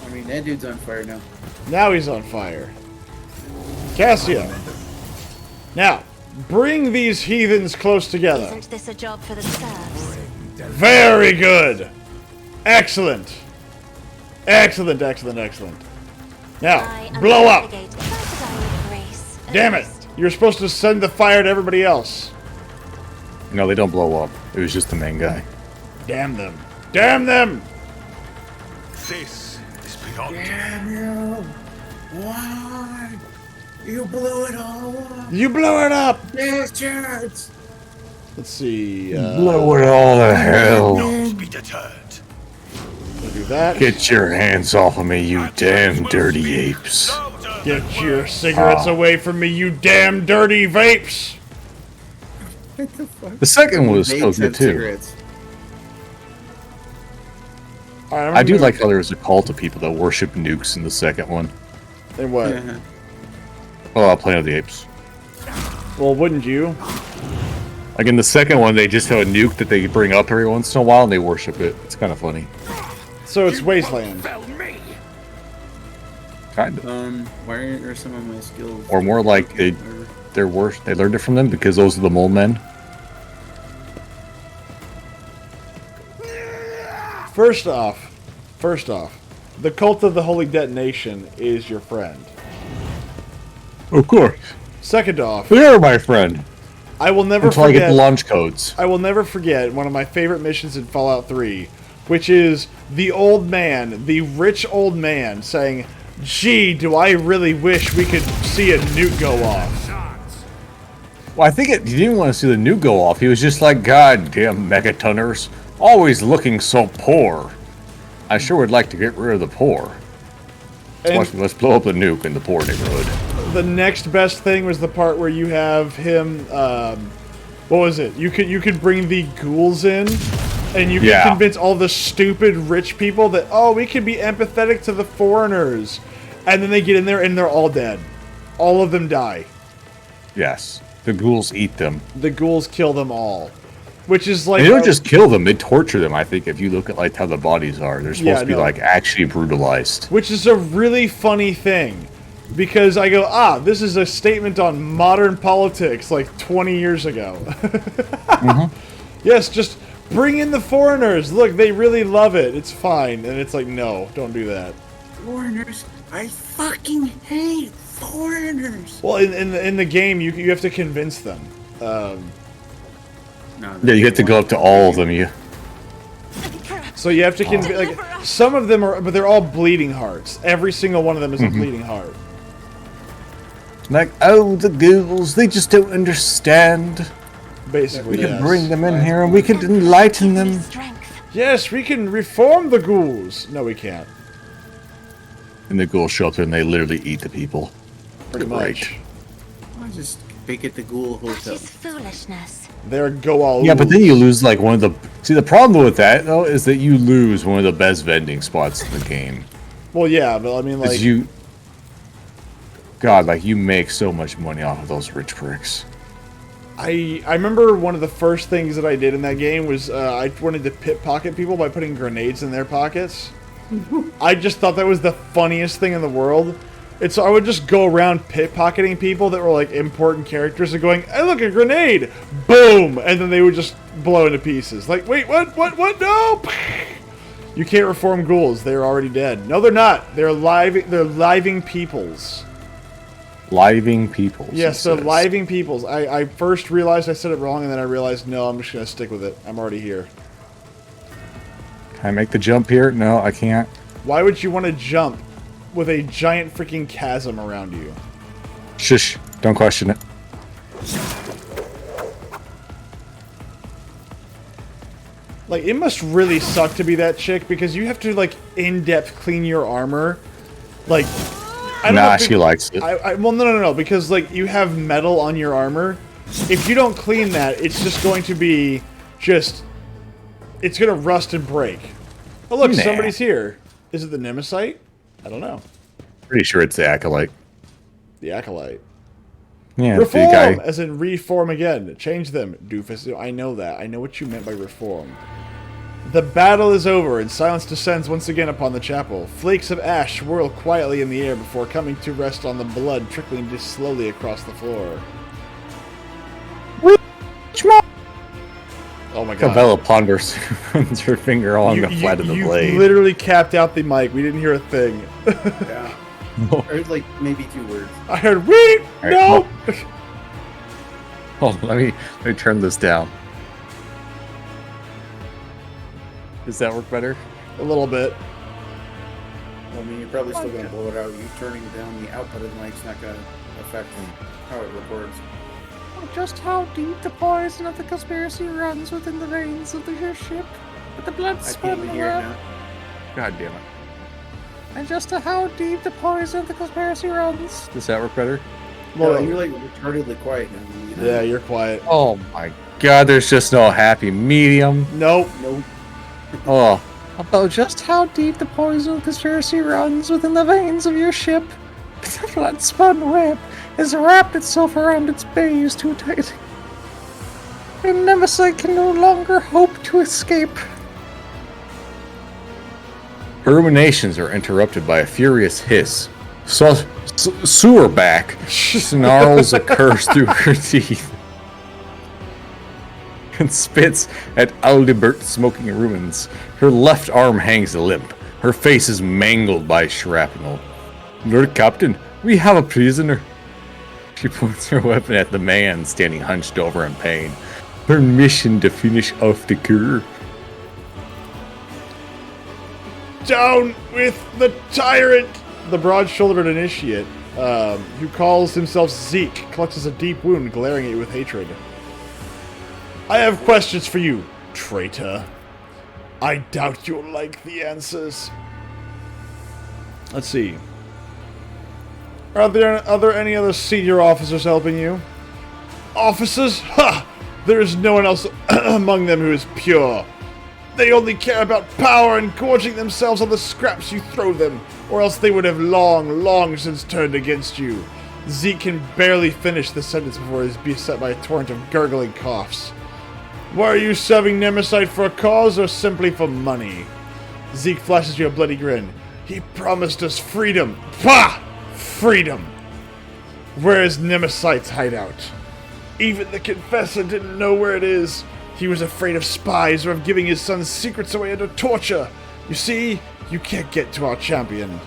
I mean, that dude's on fire now. Now he's on fire. Cassia. Now, bring these heathens close together. Isn't this a job for the serfs? Very good. Excellent. Excellent, excellent, excellent. Now, I am blow up. navigate if I could die with grace, at Damn it. least. You're supposed to send the fire to everybody else. no, they don't blow up. It was just the main guy. Damn them. Damn them. This is beyond. Damn you! Why? You blew it all up! You blow it up. Bastards! Let's see. Blow it all to hell. Not be deterred. We'll do that. Get your hands off of me, you damn dirty apes. Louder Get than your words. cigarettes away from me, you damn dirty vapes. The second one was still Vapes good have too. cigarettes. All right, I'm I do gonna- like how there was a cult of people that worship nukes in the second one. And what? Yeah. Oh, Planet of the Apes. Well, wouldn't you? Like in the second one, they just have a nuke that they bring up every once in a while and they worship it. It's kind of funny. So it's Wasteland. Fell me. Kind of. Why are some of my skills? Or more like they learned it from them because those are the mole men. First off, the cult of the Holy Detonation is your friend. Of course. Second off, They are my friend. I will never Until I get forget. the launch codes. I will never forget one of my favorite missions in Fallout 3, which is the old man, the rich old man, saying, "Gee, do I really wish we could see a nuke go off." Well, I think he didn't want to see the nuke go off. He was just like, God damn megatonners. Always looking so poor. I sure would like to get rid of the poor. And Let's blow up the nuke in the poor neighborhood. the next best thing was the part where you have him. What was it? You could bring the ghouls in, and you can Yeah. convince all the stupid rich people that we can be empathetic to the foreigners, and then they get in there and they're all dead. All of them die. Yes. The ghouls eat them. The ghouls kill them all, which is like They don't just kill them, they torture them, I think, if you look at like how the bodies are. They're supposed to be no. like actually brutalized. which is a really funny thing, because I go, this is a statement on modern politics like 20 years ago. Yes, just bring in the foreigners. Look, they really love it. It's fine. And it's like, no, don't do that. Foreigners? I fucking hate foreigners! Well, in the game, you have to convince them. No, Yeah, you have to go up to all of them. So you have to convince. Like, some of them are, but they're all bleeding hearts. Every single one of them is a bleeding heart. Like, oh, the ghouls, they just don't understand. Basically, We can yes. bring them in here and we can enlighten them. Strength. Yes, we can reform the ghouls. No, we can't. And the ghouls show up and they literally eat the people. Pretty much. I just make it the Ghoul That Hotel. is foolishness. They're go all. Yeah, but then you lose like one of the. See, the problem with that though is that you lose one of the best vending spots in the game. Well, yeah, but I mean, like, Because you. God, like you make so much money off of those rich pricks. I remember one of the first things that I did in that game was I wanted to pickpocket people by putting grenades in their pockets. I just thought that was the funniest thing in the world. And so I would just go around pickpocketing people that were like important characters and going, "Hey, look, a grenade!" Boom! And then they would just blow into pieces. Like, wait, what? No! You can't reform ghouls. They're already dead. No, they're not. They're living peoples. Living peoples. Yes, it so says. living peoples. I first realized I said it wrong, and then I realized, no, I'm just going to stick with it. I'm already here. Can I make the jump here? No, I can't. Why would you want to jump with a giant freaking chasm around you? Shush. Don't question it. Like, it must really suck to be that chick, because you have to, like, in-depth clean your armor. Like, I don't know Nah, if she likes it. well, no, because, like, you have metal on your armor. If you don't clean that, it's just going to be just... It's going to rust and break. Oh, look, Nah. somebody's here. Is it the Nemesis? I don't know. Pretty sure it's the Acolyte. The Acolyte. Yeah, Reform! the guy. As in reform again. Change them, doofus. I know that. I know what you meant by reform. The battle is over, and silence descends once again upon the chapel. Flakes of ash swirl quietly in the air before coming to rest on the blood trickling just slowly across the floor. Oh my god. Cabela ponders runs her finger along the flat of the you blade. literally capped out the mic. We didn't hear a thing. Yeah. I heard like maybe 2 words. I heard, wait! All right, No! Hold on, let me turn this down. Does that work better? A little bit. I mean, you're probably still going to blow it out. You turning down the output of the mic's not going to affect how it records. Just how deep the poison of the conspiracy runs within the veins of your ship, with the blood I can't even hear it now. God damn it. And just how deep the poison of the conspiracy runs. Does that work better? Well, You're like retardedly quiet now. You know? yeah, you're quiet. Oh my god, there's just no happy medium. Nope. Nope. Oh, About just how deep the poison of the conspiracy runs within the veins of your ship, the blood-spun web has wrapped itself around its base too tight. And Nemesis can no longer hope to escape. her ruminations are interrupted by a furious hiss. Sewerback snarls a curse through her teeth and spits at Aldebert smoking ruins. Her left arm hangs limp. Her face is mangled by shrapnel. Lord Captain, we have a prisoner. She points her weapon at the man standing hunched over in pain. Her mission to finish off the cure. Down with the tyrant! The broad-shouldered initiate, who calls himself Zeke, clutches a deep wound, glaring at you with hatred. I have questions for you, traitor. I doubt you'll like the answers. Let's see. Are there any other senior officers helping you? Officers? Ha! There is no one else among them who is pure. They only care about power and gorging themselves on the scraps you throw them, or else they would have long since turned against you. Zeke can barely finish the sentence before he is beset by a torrent of gurgling coughs. Why are you serving Nemesis for a cause or simply for money? Zeke flashes you a bloody grin. He promised us freedom. Pah! Freedom! Where is Nemesis' hideout? Even the Confessor didn't know where it is. He was afraid of spies or of giving his son's secrets away under torture. You see, you can't get to our champion.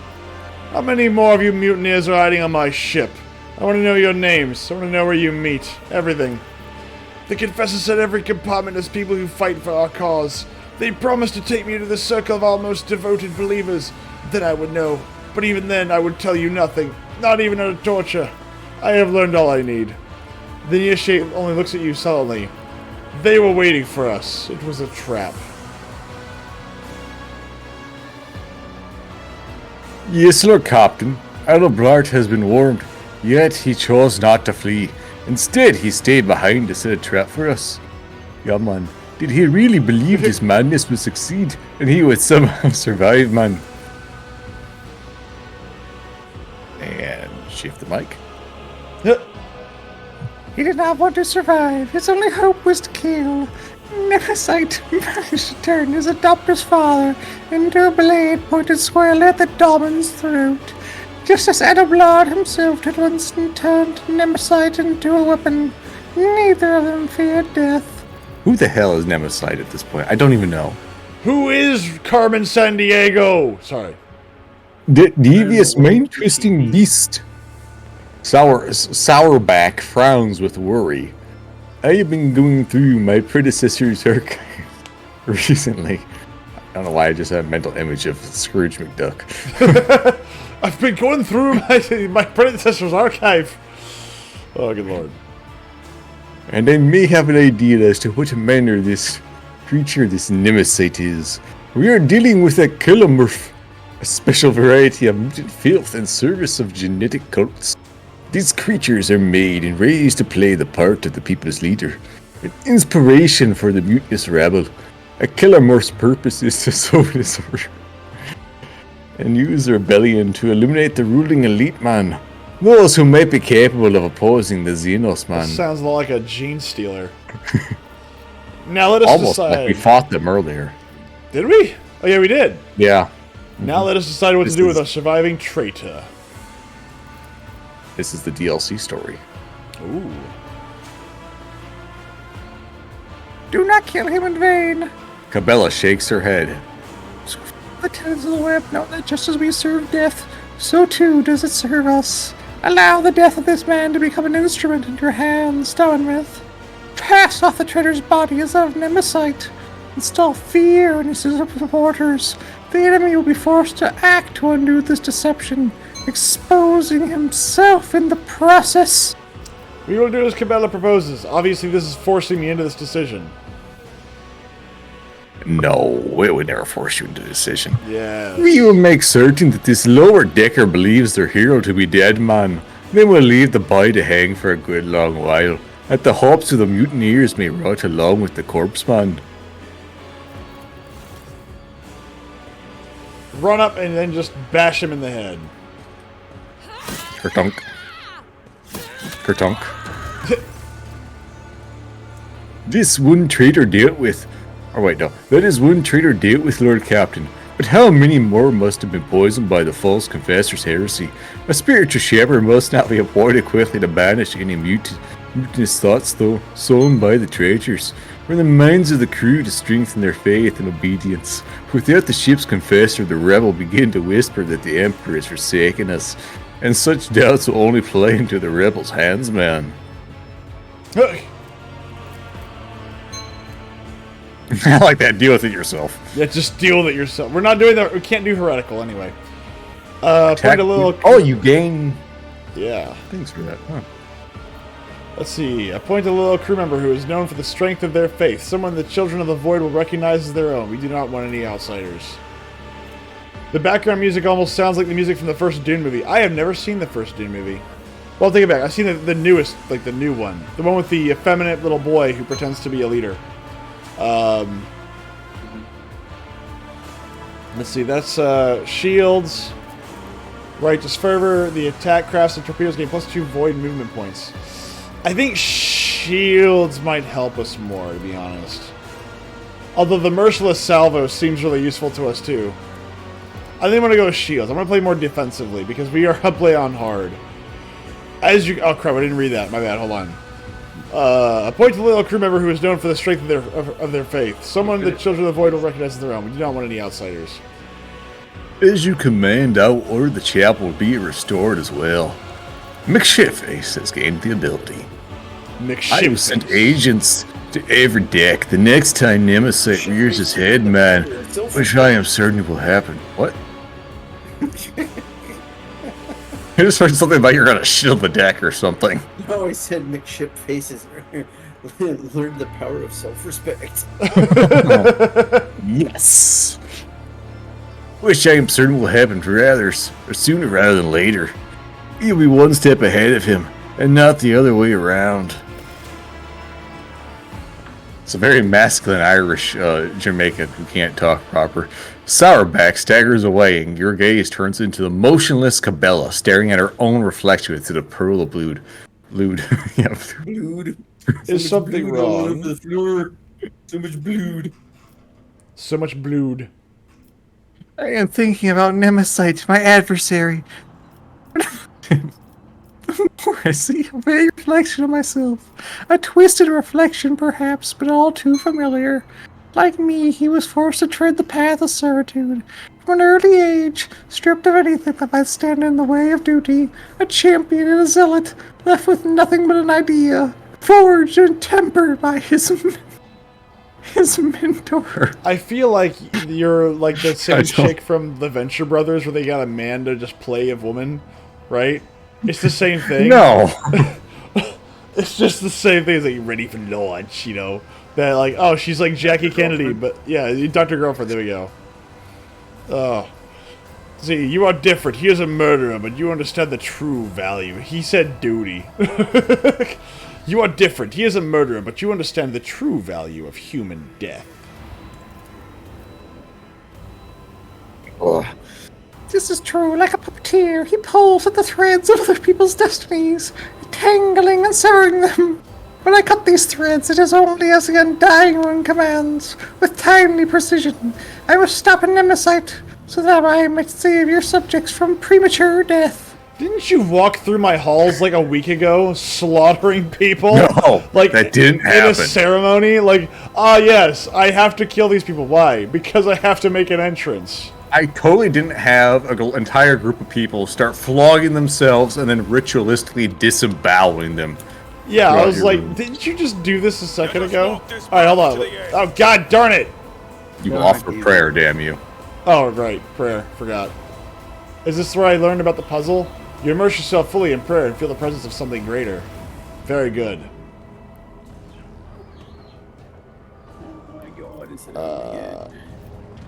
How many more of you mutineers are hiding on my ship? I want to know your names. I want to know where you meet. Everything. The Confessor said every compartment has people who fight for our cause. They promised to take me to the circle of our most devoted believers. Then I would know. But even then, I would tell you nothing. Not even under torture. I have learned all I need. The initiate only looks at you sullenly. They were waiting for us. It was a trap. Yes, Lord Captain. Adelblart has been warned, yet he chose not to flee. Instead, he stayed behind to set a trap for us. Yeah, man. Did he really believe this madness would succeed, and he would somehow survive, man? And shift the mic. He did not want to survive. His only hope was to kill. Nemesis managed to turn his adopter's father into a blade-pointed squarely at the Domin's throat, just as Adelblart himself had once turned Nemesis into a weapon. Neither of them feared death. Who the hell is Nemesis at this point? I don't even know. Who is Carmen Sandiego? Sorry. The devious, mind-twisting beast. Sourback frowns with worry. I have been going through my predecessor's archive recently. I don't know why I just had a mental image of Scrooge McDuck. I've been going through my predecessor's archive. Oh, good lord. And I may have an idea as to what manner this creature, this Nemesis is. We are dealing with a Kilomorph, a special variety of mutant filth in service of genetic cults. These creatures are made and raised to play the part of the people's leader, an inspiration for the mutinous rabble. A Kilomorph's purpose is to sow disorder and use rebellion to eliminate the ruling elite man. Those who might be capable of opposing the Xenos man. Sounds like a gene stealer. Now let us Almost decide. like we fought them earlier. Did we? Oh yeah, we did. Yeah. Now let us decide what This to do with is- a surviving traitor. This is the DLC story. Ooh. Do not kill him in vain. Cabela shakes her head. The tenets of the web know that just as we serve death, so too does it serve us. Allow the death of this man to become an instrument in your hands, Stowenmith. Pass off the traitor's body as of Nemesite. Install fear in his supporters. The enemy will be forced to act to undo this deception, exposing himself in the process. We will do as Cabela proposes. Obviously, this is forcing me into this decision. No, it would never force you into a decision. Yeah. We will make certain that this lower decker believes their hero to be dead, man. Then we'll leave the body to hang for a good long while, at the hopes of the mutineers may rot along with the corpse man. Run up and then just bash him in the head. Kertunk. Kertunk. This one traitor dealt with... Or wait, no. That is one traitor dealt with, Lord Captain. But how many more must have been poisoned by the false confessor's heresy? A spiritual shepherd must not be avoided quickly to banish any mutinous thoughts, though, sown by the traitors. For the minds of the crew to strengthen their faith and obedience. Without the ship's confessor, the rebel begin to whisper that the Emperor has forsaken us. And such doubts will only play into the rebels' hands, man. Hey. I like that. Deal with it yourself. Yeah, just deal with it yourself. We're not doing that. We can't do heretical anyway. Point a little. Oh, you gain Yeah. things for that. Huh. Let's see. Appoint a little crew member who is known for the strength of their faith. Someone the children of the void will recognize as their own. We do not want any outsiders. The background music almost sounds like the music from the first Dune movie. I have never seen the first Dune movie. Well, take it back. I've seen the newest, like the new one. The one with the effeminate little boy who pretends to be a leader. Let's see. That's shields. Righteous fervor. The attack crafts and torpedoes gain +2 void movement points. I think shields might help us more, to be honest. Although the merciless salvo seems really useful to us too. I think I'm gonna go with shields. I'm gonna play more defensively because we are play on hard. As you, oh crap! I didn't read that. My bad. Hold on. Appoint a little crew member who is known for the strength of their faith. Someone the children of the void will recognize as their own. We do not want any outsiders. As you command, I will order the chapel to be restored as well. McShiftface has gained the ability. I will send agents to every deck the next time Nemesis rears his head, man, which I am certain will happen. What? I just heard something about you're gonna shield the deck or something. No, I said McShip faces learn the power of self-respect. Yes. Which I am certain will happen or sooner rather than later. You'll be one step ahead of him, and not the other way around. It's a very masculine Irish Jamaican who can't talk proper. Sourback staggers away, and your gaze turns into the motionless Cabela, staring at her own reflection through the pearl of blood. Yeah. Blood. Is something blood all wrong? over the floor. So much blood. So much blood. I am thinking about Nemesite, my adversary. The more I see a vague reflection of myself. A twisted reflection, perhaps, but all too familiar. Like me, he was forced to tread the path of servitude. From an early age, stripped of anything that might stand in the way of duty, a champion and a zealot, left with nothing but an idea, forged and tempered by his mentor. I feel like you're like the same chick from the Venture Brothers where they got a man to just play a woman, right? It's the same thing. No. It's just the same thing as like ready for launch, you know? That like, oh, she's like Jackie Kennedy, but yeah, Dr. Girlfriend, there we go. Oh. See, you are different. He is a murderer, but you understand the true value. He said duty. You are different. He is a murderer, but you understand the true value of human death. This is true. Like a puppeteer, he pulls at the threads of other people's destinies, tangling and severing them. When I cut these threads, it is only as the undying one commands. With timely precision, I must stop a Nemesis so that I might save your subjects from premature death. Didn't you walk through my halls like a week ago, slaughtering people? No, like that didn't in happen. a ceremony. Like, yes, I have to kill these people. Why? Because I have to make an entrance. I totally didn't have an entire group of people start flogging themselves and then ritualistically disemboweling them. Yeah, I throughout was your like, room. didn't you just do this a second Let us ago? walk this All right, hold path on. to the end. Oh, God darn it! You God, offer you- prayer, damn you. Oh, right, prayer. Forgot. Is this where I learned about the puzzle? You immerse yourself fully in prayer and feel the presence of something greater. Very good. Oh my god, is it again?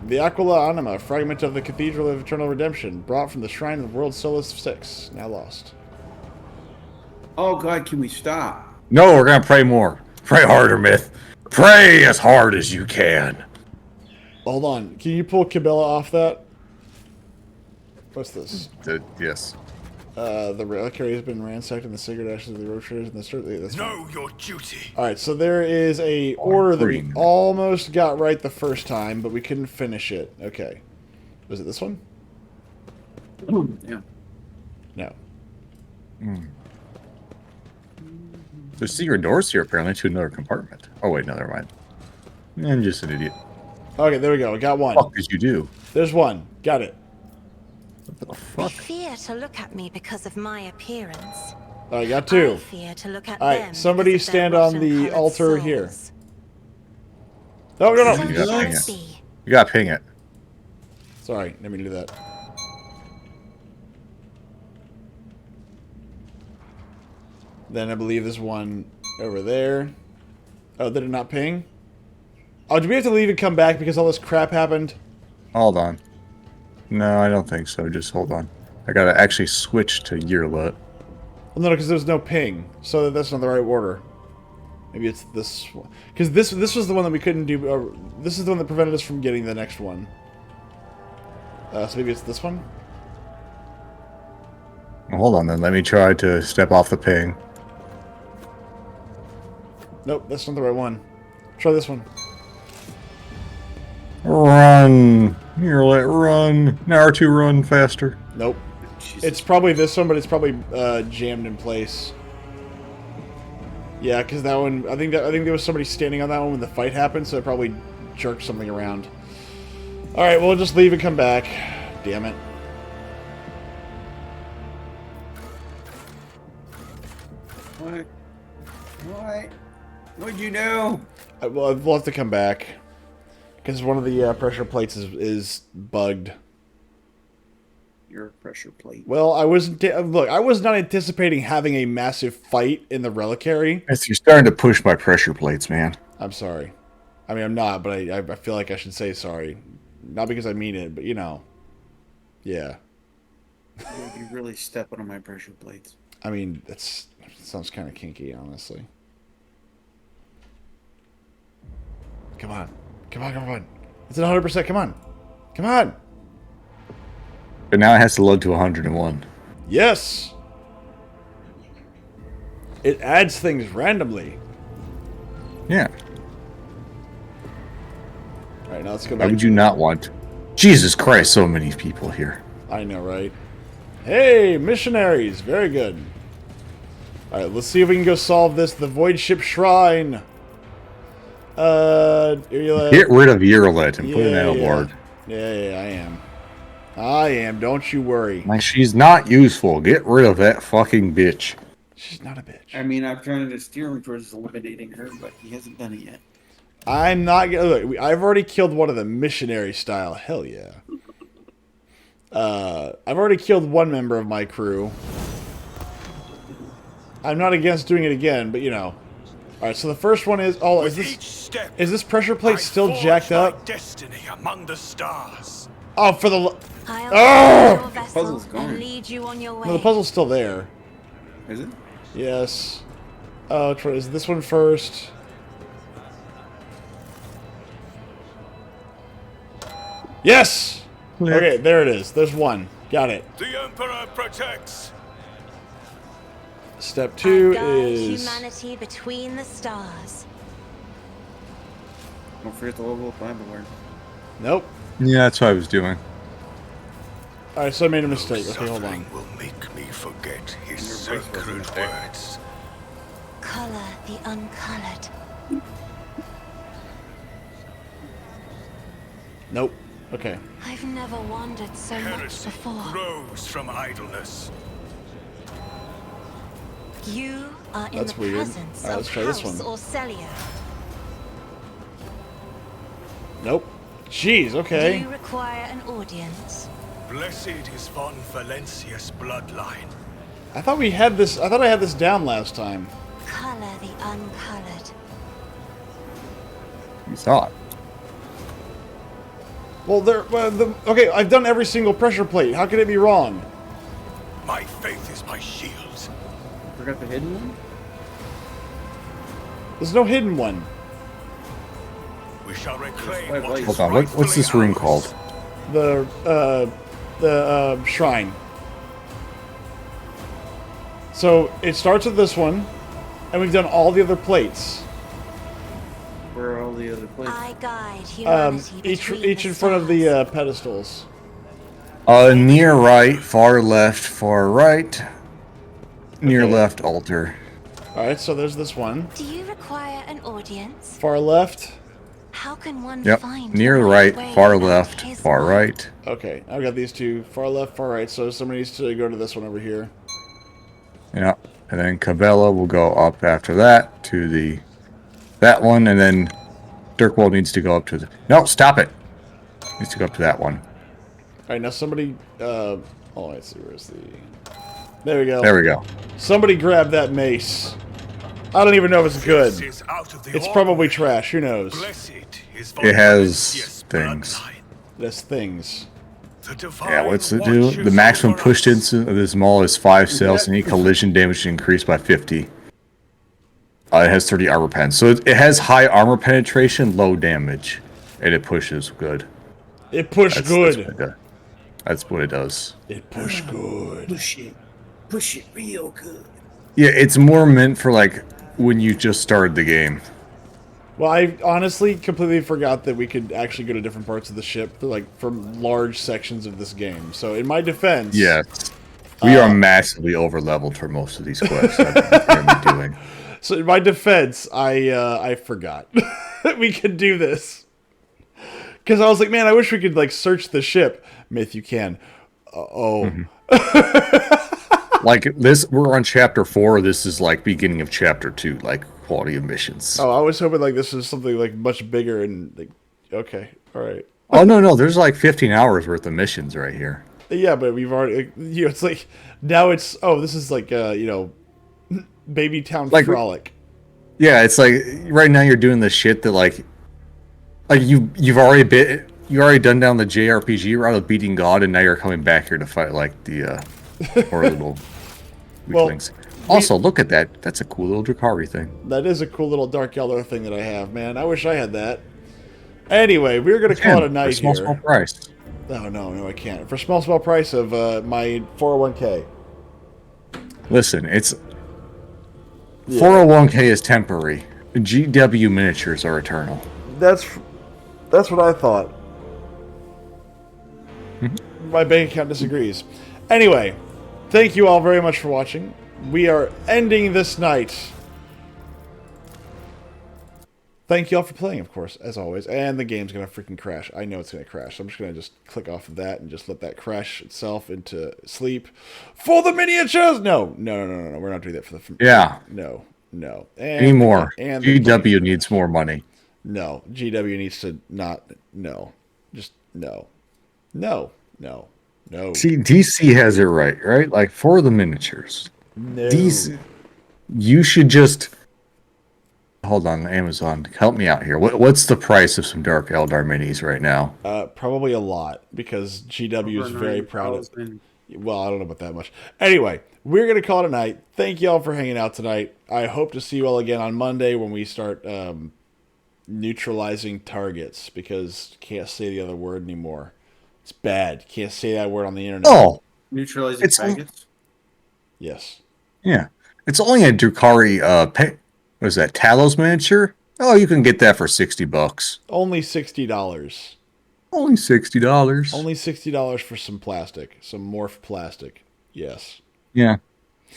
The Aquila Anima, fragment of the Cathedral of Eternal Redemption, brought from the Shrine of the World Solus 6, now lost. Oh god, can we stop? No, we're gonna pray more. Pray harder, Myth. Pray as hard as you can. Hold on, can you pull Cabela off that? What's this? Yes. The reliquary has been ransacked in the sacred ashes of the Roshers and the that's fine. Know your duty. Alright, so there is a order that we green. almost got right the first time, but we couldn't finish it. Okay. Was it this one? Yeah. No. There's secret doors here, apparently, to another compartment. Oh, wait, no, never mind. I'm just an idiot. Okay, there we go. We got one. What did you do? There's one. Got it. What the They fuck? fear to look at me because of my appearance. Alright, got I two. fear to look at Alright, them somebody because of their stand on the rotten-colored altar here. souls. Oh, no, So no. You gotta shall ping it it. be. You gotta ping it. Sorry, let me do that. Then I believe there's one over there. Oh, did it not ping? Oh, do we have to leave and come back because all this crap happened? Hold on. No, I don't think so. Just hold on. I gotta actually switch to Yearlet. Well, no, because there's no ping, so that's not the right order. Maybe it's this one. Because this was the one that we couldn't do. This is the one that prevented us from getting the next one. So maybe it's this one? Well, hold on then. Let me try to step off the ping. Nope, that's not the right one. Try this one. Run! Yearlet, run! Naruto, run faster. Nope. Jesus. It's probably this one, but it's probably jammed in place. Yeah, because that one, I think there was somebody standing on that one when the fight happened, so it probably jerked something around. All right, we'll just leave and come back. Damn it. What? What? What'd you know? Well, we'll have to come back because one of the pressure plates is bugged. Your pressure plate. Well, I wasn't. Look, I was not anticipating having a massive fight in the reliquary. You're starting to push my pressure plates, man. I'm sorry. I mean, I'm not, but I feel like I should say sorry. Not because I mean it, but you know. Yeah. You really stepping on my pressure plates. I mean, it sounds kind of kinky, honestly. Come on. Come on, come on. It's at 100%. Come on. Come on. But now it has to load to 101. Yes. It adds things randomly. Yeah. All right, now let's go Why back. would you not want... Jesus Christ, so many people here. I know, right? Hey, missionaries. Very good. All right, let's see if we can go solve this. The Void Ship Shrine. Irula. Get rid of Eurolet and put in Yeah. Edelgard. Yeah, I am. I am. Don't you worry. Like, she's not useful. Get rid of that fucking bitch. She's not a bitch. I mean, I'm trying to steer him towards eliminating her, but he hasn't done it yet. I'm not gonna look. I've already killed one of the missionary style. Hell yeah. I've already killed one member of my crew. I'm not against doing it again, but you know. All right. So the first one is. Oh, is Each this step, is this pressure plate I still forge jacked my up? destiny among the stars. Oh, for the. I'll Oh! take your vessel Puzzle's gone. and lead you on your way. No, the puzzle's still there. Is it? Yes. Oh, is this one first? Yes! Okay, there it is. There's one. Got it. The Emperor protects. Step I 2 guide is... humanity between the stars. Don't forget the level of Bible word. Nope. Yeah, that's what I was doing. Alright, so I made a mistake. Okay, hold on. Suffering will make me forget his Your birth was a sacred mistake. words. Color the uncolored. Nope. Okay. I've never wandered so much Heresy before. grows from idleness. You are in That's the weird. presence Alright, of let's try this House one. Orcelia. Nope. Jeez, Do okay. you require an audience? Blessed is von Valencia's bloodline. I thought we had this... I thought I had this down last time. Color the uncolored. You thought. Well, okay, I've done every single pressure plate. How could it be wrong? My faith is my shield. Forgot the hidden one? There's no hidden one. We shall reclaim Wait, what wait. is Hold on, what's this rightfully room ours. called? The shrine. So it starts with this one, and we've done all the other plates. Where are all the other places? I guide humanity between Each the in front of stars. the pedestals. Near right, far left, far right. Near Okay. left altar. All right, so there's this one. Do you require an audience? Far left. How can one Yep. find Near the right, way far without left, his far word? right. Okay, I've got these two. Far left, far right. So somebody needs to go to this one over here. Yeah. And then Cabela will go up after that to that one, and then Dirkwald needs to go up to the... No, stop it! Needs to go up to that one. All right, now somebody... oh, I see. Where's the... There we go. There we go. Somebody grab that mace. I don't even know if it's good. This is out of the It's ordinary. probably trash. Who knows? Blessed is It has Valencia's things. bloodline. There's things. The divine Yeah, what's it do? The watches maximum over push us. distance of this maul is 5 cells, and any collision damage is increased by 50. It has 30 armor pen. So it has high armor penetration, low damage. And it pushes good. It pushed good. That's what it does. It pushed good. Push it real good. Yeah, it's more meant for like when you just started the game. Well, I honestly completely forgot that we could actually go to different parts of the ship, for large sections of this game. So, in my defense, Yes. We are massively over leveled for most of these quests that I'm currently doing. So, in my defense, I forgot we could do this because I was like, man, I wish we could like search the ship. Myth, you can. Like this, we're on chapter 4. This is like beginning of chapter 2, like quality of missions. Oh, I was hoping like this was something like much bigger and like, okay, all right. Oh no, there's like 15 hours worth of missions right here. Yeah, but we've already, it's like, now it's, this is like, Baby Town Like- Frolic. Yeah, it's like right now you're doing the shit that like you've already done down the JRPG route of beating God, and now you're coming back here to fight like the horrible Well, weaklings. Also, look at that. That's a cool little Drakari thing. That is a cool little Dark Yellow thing that I have, man. I wish I had that. Anyway, we're going to call it a night For here. small price. No, I can't. For small price of my 401k. Listen, it's 401k is temporary. GW miniatures are eternal. That's what I thought. My bank account disagrees. Anyway, thank you all very much for watching. We are ending this night thank you all for playing, of course, as always. And the game's going to freaking crash. I know it's going to crash. So I'm just going to just click off of that and just let that crash itself into sleep. For the miniatures! No. We're not doing that for the... Yeah. No. And, Anymore. And GW needs more money. No. GW needs to not... No. Just no. No. See, DC has it right? Like, for the miniatures. No. DC, you should just... Hold on, Amazon, help me out here. What's the price of some Dark Eldar minis right now? Probably a lot, because GW is Over very proud of... 9,000. Well, I don't know about that much. Anyway, we're going to call it a night. Thank you all for hanging out tonight. I hope to see you all again on Monday when we start neutralizing targets, because can't say the other word anymore. It's bad. Can't say that word on the internet. Oh, Neutralizing It's- faggots. Yes. yeah. It's only a Drukhari, what is that, Talos miniature? Oh, you can get that for $60. Only $60. Only $60. Only $60 for some plastic. Some morph plastic. Yes. Yeah.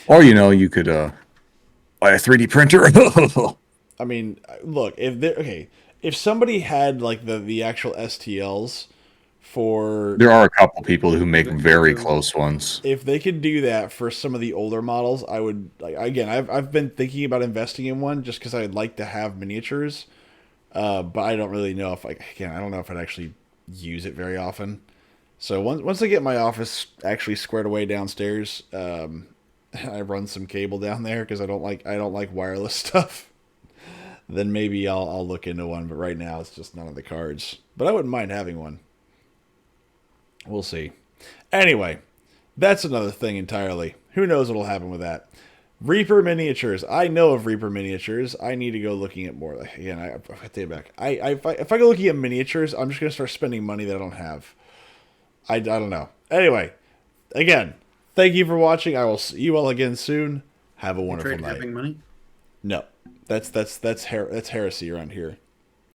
Or, you could buy a 3D printer. I mean, look, if somebody had like the actual STLs for... There are a couple people who make very close ones. If they could do that for some of the older models, I would, like, again, I've been thinking about investing in one just because I'd like to have miniatures, but I don't really know if, I don't know if I'd actually use it very often. So once I get my office actually squared away downstairs, I run some cable down there because I don't like wireless stuff. Then maybe I'll look into one, but right now it's just none of the cards. But I wouldn't mind having one. We'll see. Anyway, that's another thing entirely. Who knows what'll happen with that? Reaper miniatures. I know of Reaper miniatures. I need to go looking at more. Again, I take it back. If I go looking at miniatures, I'm just going to start spending money that I don't have. I don't know. Anyway, again, thank you for watching. I will see you all again soon. Have a wonderful Trade night. having money. No, that's heresy around here.